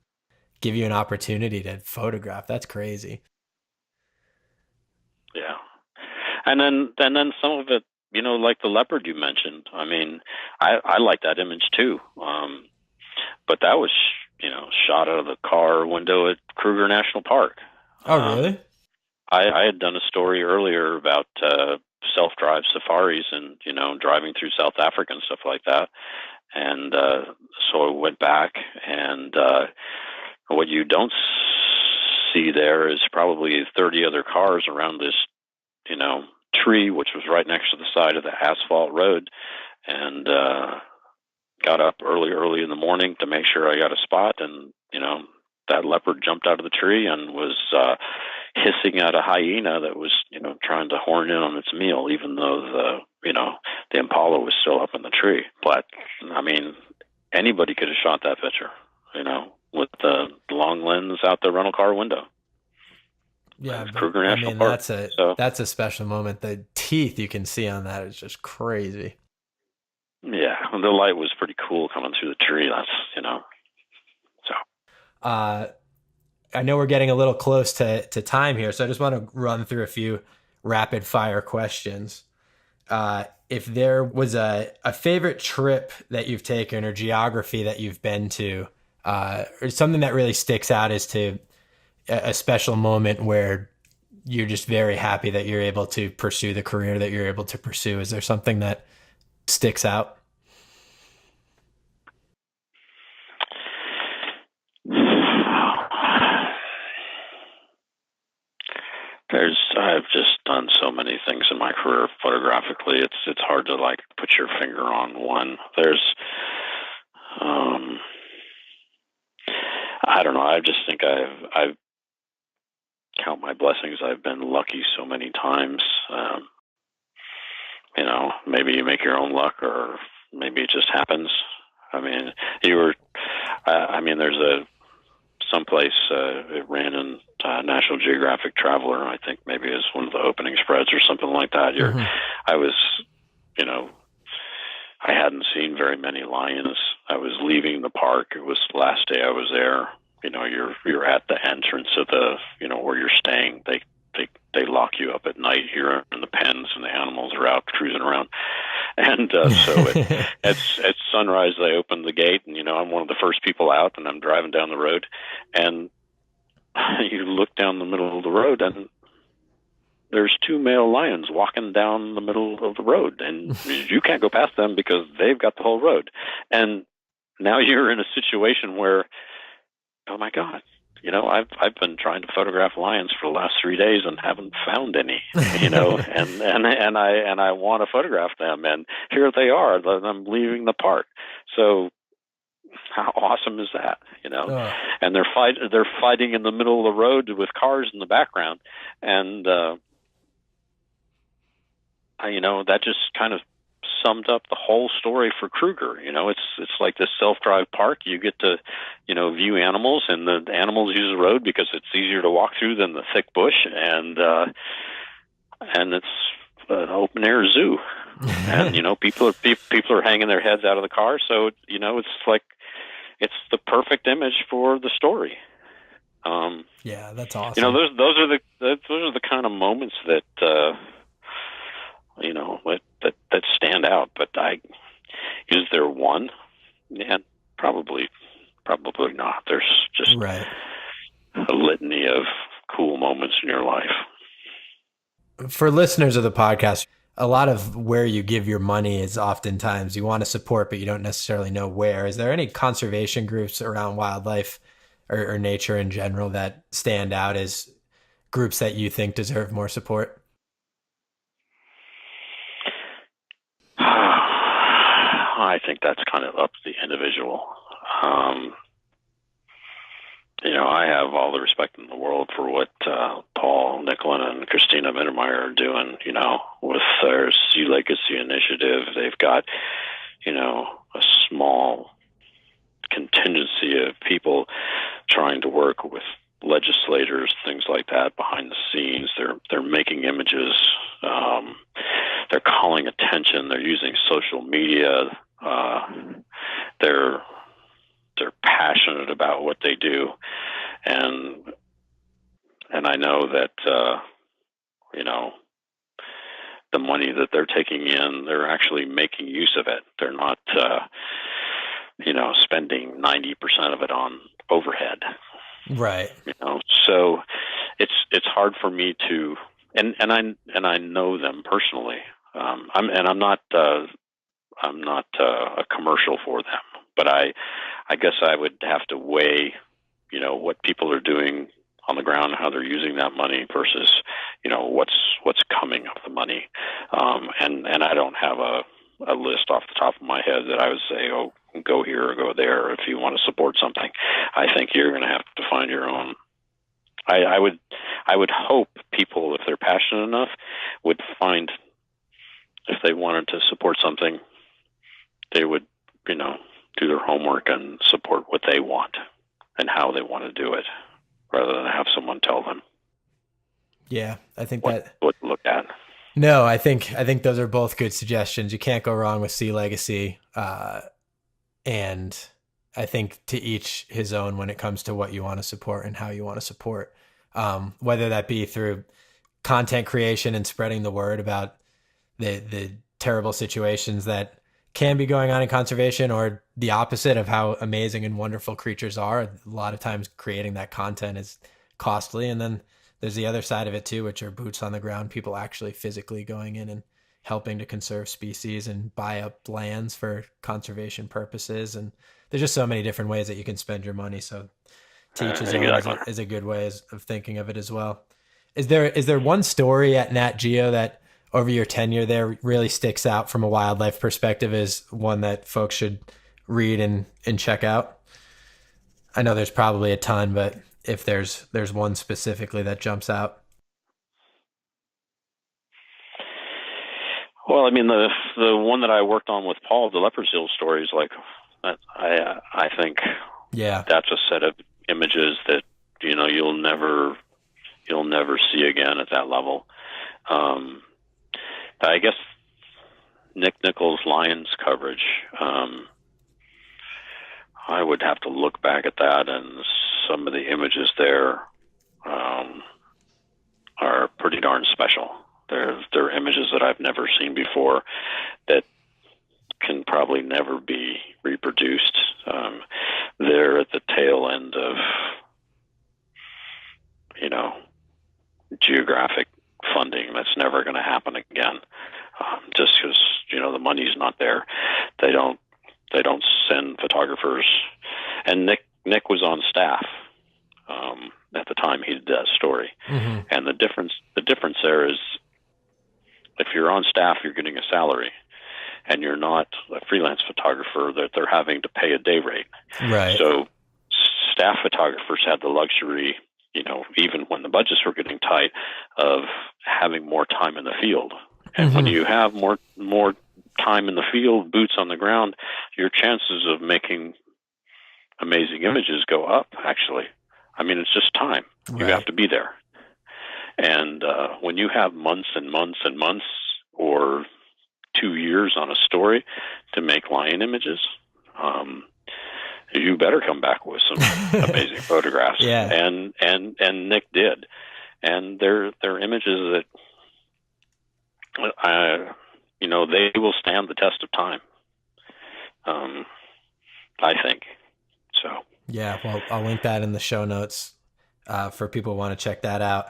D: give you an opportunity to photograph. That's crazy.
E: Yeah. And then some of it, like the leopard you mentioned. I mean, I like that image too. But that was, shot out of the car window at Kruger National Park.
D: Oh, really?
E: I had done a story earlier about self-drive safaris and, driving through South Africa and stuff like that. And so I went back, and what you don't see there is probably 30 other cars around this, tree, which was right next to the side of the asphalt road, and got up early in the morning to make sure I got a spot, and, that leopard jumped out of the tree and was hissing at a hyena that was, trying to horn in on its meal, even though the impala was still up in the tree. But I mean, anybody could have shot that picture, with the long lens out the rental car window.
D: Yeah,
E: Kruger National Park.
D: That's a special moment. The teeth you can see on that is just crazy.
E: Yeah, the light was pretty cool coming through the tree. That's so.
D: I know we're getting a little close to time here, so I just want to run through a few rapid fire questions. If there was a favorite trip that you've taken or geography that you've been to, or something that really sticks out as to a special moment where you're just very happy that you're able to pursue the career that you're able to pursue, is there something that sticks out?
E: I've just done so many things in my career photographically. It's hard to like put your finger on one. I don't know. I just think I've count my blessings. I've been lucky so many times. Maybe you make your own luck, or maybe it just happens. I mean, there's someplace it ran in National Geographic Traveler. I think maybe it's one of the opening spreads or something like that. I was, I hadn't seen very many lions. I was leaving the park. It was the last day I was there. You're at the entrance of the, where you're staying. They lock you up at night. You're in the pens, and the animals are out cruising around. And so at sunrise, they opened the gate, and I'm one of the first people out, and I'm driving down the road, and you look down the middle of the road, and there's two male lions walking down the middle of the road, and you can't go past them because they've got the whole road. And now you're in a situation where, oh my God, I've been trying to photograph lions for the last 3 days and haven't found any, and I want to photograph them, and here they are. I'm leaving the park. So how awesome is that? And they're fighting in the middle of the road with cars in the background, and that just kind of summed up the whole story for Kruger. It's like this self-drive park. You get to, view animals, and the animals use the road because it's easier to walk through than the thick bush, and it's an open air zoo, and people are hanging their heads out of the car. So it's like it's the perfect image for the story.
D: Yeah, that's awesome.
E: Those are the kind of moments that that stand out. But is there one? Yeah, probably not. There's just
D: Right.
E: a litany of cool moments in your life.
D: For listeners of the podcast, a lot of where you give your money is oftentimes you want to support, but you don't necessarily know where. Is there any conservation groups around wildlife or nature in general that stand out as groups that you think deserve more support?
E: I think that's kind of up to the individual. I have all the respect in the world for what Paul Nicklin and Christina Mittermeier are doing, with their Sea Legacy initiative. They've got, a small contingency of people trying to work with legislators, things like that, behind the scenes. They're making images. They're calling attention. They're using social media. They're passionate about what they do, and I know that the money that they're taking in, they're actually making use of it. They're not spending 90% of it on overhead.
D: Right.
E: So it's hard for me to, and I know them personally. I'm not a commercial for them, but I guess I would have to weigh, what people are doing on the ground, how they're using that money versus, what's coming of the money. And I don't have a list off the top of my head that I would say, oh, go here or go there if you want to support something. I think you're going to have to find your own. I would hope people, if they're passionate enough, would find, if they wanted to support something, they would, do their homework and support what they want and how they want to do it, rather than have someone tell them.
D: Yeah, I think
E: what to look at.
D: No, I think those are both good suggestions. You can't go wrong with Sea Legacy, and I think to each his own when it comes to what you want to support and how you want to support. Whether that be through content creation and spreading the word about the terrible situations that can be going on in conservation, or the opposite of how amazing and wonderful creatures are. A lot of times creating that content is costly. And then there's the other side of it too, which are boots on the ground, people actually physically going in and helping to conserve species and buy up lands for conservation purposes. And there's just so many different ways that you can spend your money. So teach his own is a good way of thinking of it as well. Is there one story at NatGeo that over your tenure there really sticks out from a wildlife perspective as one that folks should read and check out? I know there's probably a ton, but if there's one specifically that jumps out.
E: Well, I mean, the one that I worked on with Paul, the leopard seal stories, like that, I think, that's a set of images that you'll never see again at that level. I guess Nick Nichols' Lions coverage, I would have to look back at that, and some of the images there are pretty darn special. They're images that I've never seen before that can probably never be reproduced. They're at the tail end of, geographic funding that's never going to happen again, just because the money's not there. They don't send photographers, and Nick was on staff at the time he did that story. Mm-hmm. And the difference there is, if you're on staff, you're getting a salary, and you're not a freelance photographer that they're having to pay a day rate.
D: Right.
E: So staff photographers had the luxury, even when the budgets were getting tight, of having more time in the field. And when you have more time in the field, boots on the ground, your chances of making amazing images go up, actually. I mean, it's just time. Right. You have to be there. And when you have months and months and months, or 2 years on a story to make lion images, you better come back with some amazing photographs.
D: Yeah.
E: And Nick did. And they're images that They will stand the test of time. I think so.
D: Yeah, well, I'll link that in the show notes for people who want to check that out.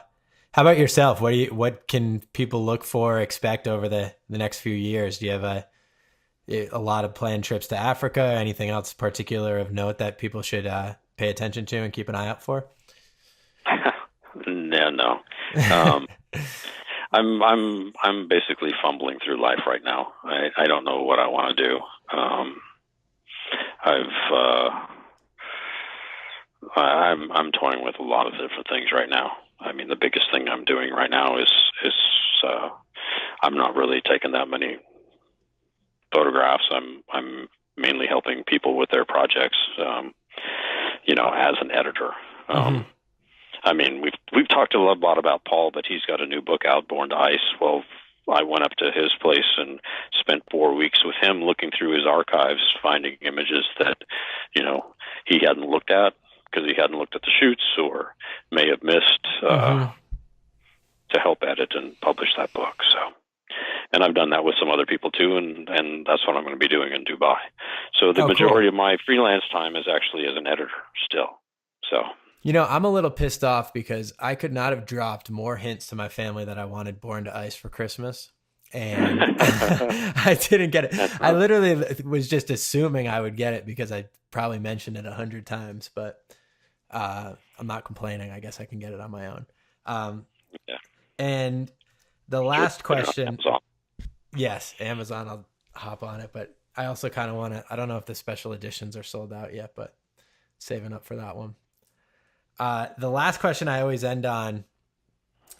D: How about yourself? What can people look for, expect over the next few years? Do you have a lot of planned trips to Africa? Anything else particular of note that people should pay attention to and keep an eye out for?
E: No. I'm basically fumbling through life right now. I don't know what I want to do. I'm toying with a lot of different things right now. I mean, the biggest thing I'm doing right now is I'm not really taking that many photographs. I'm mainly helping people with their projects. As an editor. I mean, we've talked a lot about Paul, but he's got a new book out, Born to Ice. Well, I went up to his place and spent 4 weeks with him looking through his archives, finding images that, he hadn't looked at because he hadn't looked at the shoots or may have missed to help edit and publish that book. So, and I've done that with some other people too, and that's what I'm going to be doing in Dubai. So the majority of my freelance time is actually as an editor still. So.
D: I'm a little pissed off because I could not have dropped more hints to my family that I wanted Born to Ice for Christmas. And I didn't get it. I literally was just assuming I would get it because I probably mentioned it 100 times, but I'm not complaining. I guess I can get it on my own. And the last question.
E: Amazon.
D: Yes, Amazon. I'll hop on it, but I also kind of want to, I don't know if the special editions are sold out yet, but saving up for that one. The last question I always end on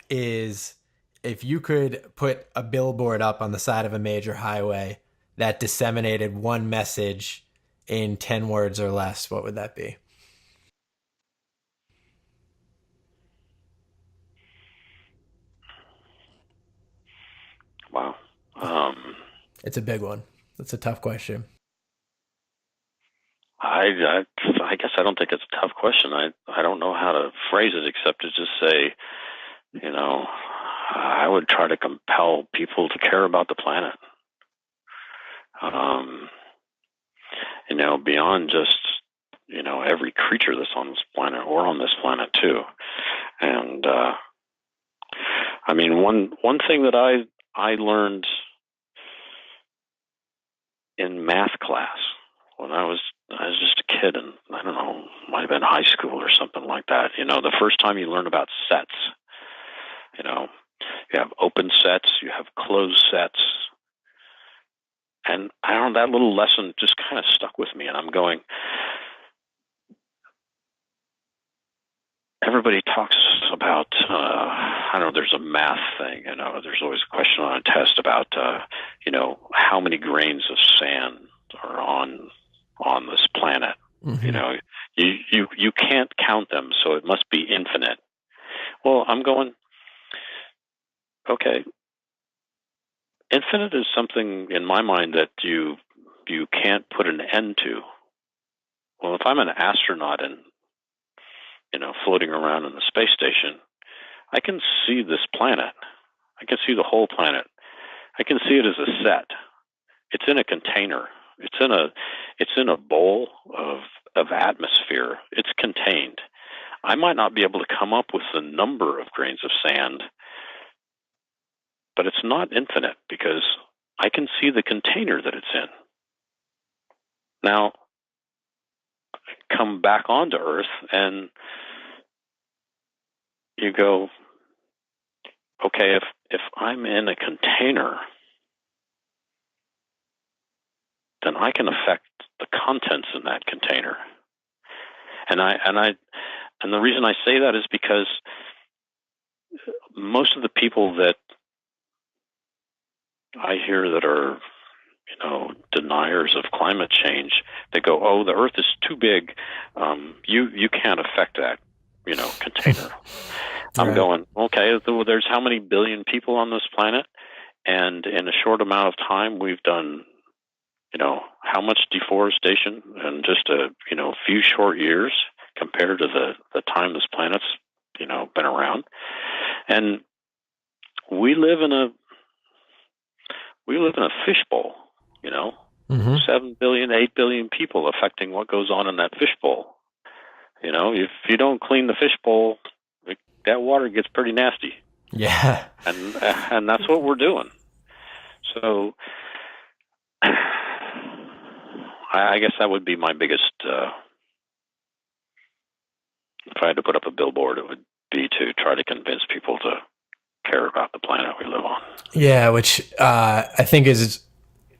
D: is if you could put a billboard up on the side of a major highway that disseminated one message in 10 words or less, what would that be?
E: Wow.
D: It's a big one. It's a tough question.
E: I guess I don't think it's a tough question. I don't know how to phrase it except to just say, I would try to compel people to care about the planet. Beyond just, every creature that's on this planet or on this planet too. And, one thing that I learned in math class when I was just a kid, and I don't know, might have been high school or something like that. The first time you learn about sets, you have open sets, you have closed sets. And I don't know, that little lesson just kind of stuck with me. And I'm going, everybody talks about, there's a math thing, there's always a question on a test about, how many grains of sand are on this planet.
D: Mm-hmm.
E: You can't count them, so it must be infinite. Well, I'm going, okay, infinite is something in my mind that you can't put an end to. Well, if I'm an astronaut and floating around in the space station, I can see this planet. I can see the whole planet. I can see it as a set. It's in a container. It's in a bowl of atmosphere. It's contained. I might not be able to come up with the number of grains of sand, but it's not infinite because I can see the container that it's in. Now, come back onto Earth and you go, okay, if I'm in a container, then I can affect the contents in that container. And the reason I say that is because most of the people that I hear that are, deniers of climate change, they go, oh, the Earth is too big. You can't affect that, container. I'm going, okay, there's how many billion people on this planet? And in a short amount of time, we've done, how much deforestation in just a, few short years compared to the time this planet's, been around. And we live in we live in a fishbowl, you know,
D: Mm-hmm.
E: 7 billion, 8 billion people affecting what goes on in that fishbowl. You know, if you don't clean the fishbowl, that water gets pretty nasty.
D: Yeah.
E: And that's what we're doing. So I guess that would be my biggest, if I had to put up a billboard, it would be to try to convince people to care about the planet we live on.
D: Yeah, which I think is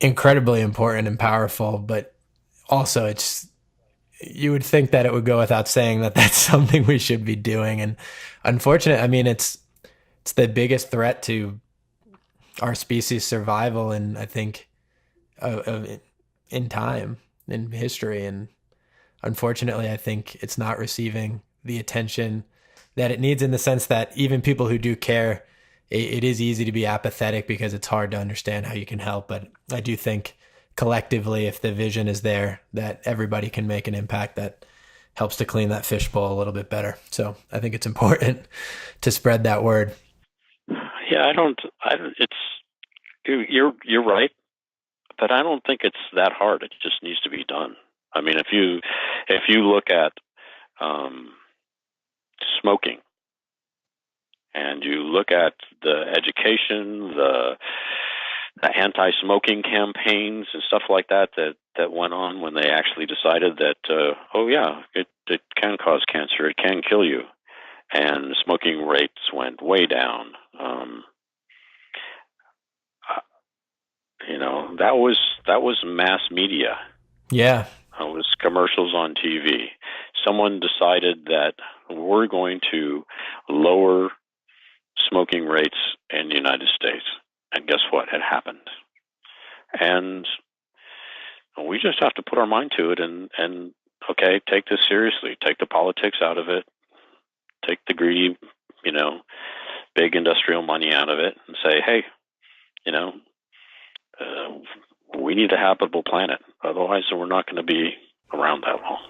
D: incredibly important and powerful, but also you would think that it would go without saying that that's something we should be doing. And unfortunately, I mean, it's the biggest threat to our species' survival, and I think in time, in history. And unfortunately, I think it's not receiving the attention that it needs, in the sense that even people who do care, it is easy to be apathetic because it's hard to understand how you can help. But I do think collectively, if the vision is there, that everybody can make an impact that helps to clean that fishbowl a little bit better. So I think it's important to spread that word.
E: Yeah, you're right, but I don't think it's that hard. It just needs to be done. I mean, if you look at smoking, and you look at the education, the anti-smoking campaigns and stuff like that went on when they actually decided that, it can cause cancer, it can kill you, and smoking rates went way down. That was mass media.
D: Yeah.
E: It was commercials on TV. Someone decided that we're going to lower smoking rates in the United States. And guess what? It happened. And we just have to put our mind to it and okay, take this seriously. Take the politics out of it. Take the greedy, big industrial money out of it and say, hey, we need a habitable planet. Otherwise, we're not going to be around that long.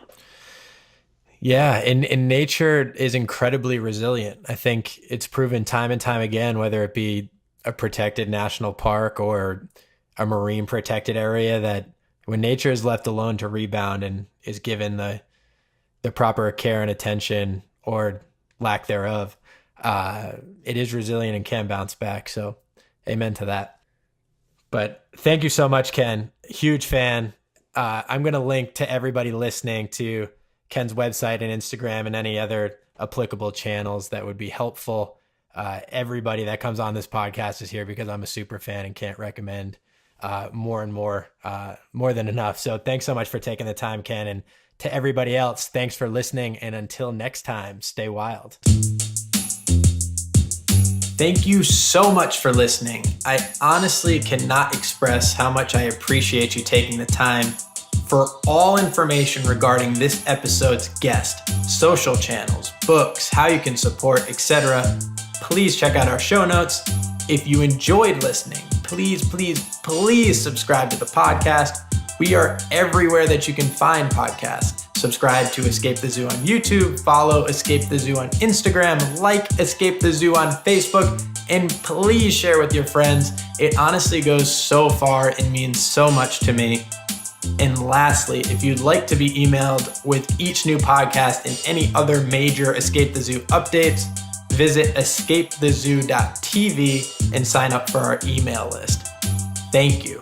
D: Yeah, and nature is incredibly resilient. I think it's proven time and time again, whether it be a protected national park or a marine protected area, that when nature is left alone to rebound and is given the proper care and attention, or lack thereof, it is resilient and can bounce back. So amen to that. But thank you so much, Ken. Huge fan. I'm going to link to everybody listening to Ken's website and Instagram and any other applicable channels that would be helpful. Everybody that comes on this podcast is here because I'm a super fan and can't recommend more than enough. So thanks so much for taking the time, Ken. And to everybody else, thanks for listening. And until next time, stay wild. Thank you so much for listening. I honestly cannot express how much I appreciate you taking the time. For all information regarding this episode's guest, social channels, books, how you can support, etc., please check out our show notes. If you enjoyed listening, please subscribe to the podcast. We are everywhere that you can find podcasts. Subscribe to Escape the Zoo on YouTube, follow Escape the Zoo on Instagram, like Escape the Zoo on Facebook, and please share with your friends. It honestly goes so far and means so much to me. And lastly, if you'd like to be emailed with each new podcast and any other major Escape the Zoo updates, visit escapethezoo.tv and sign up for our email list. Thank you.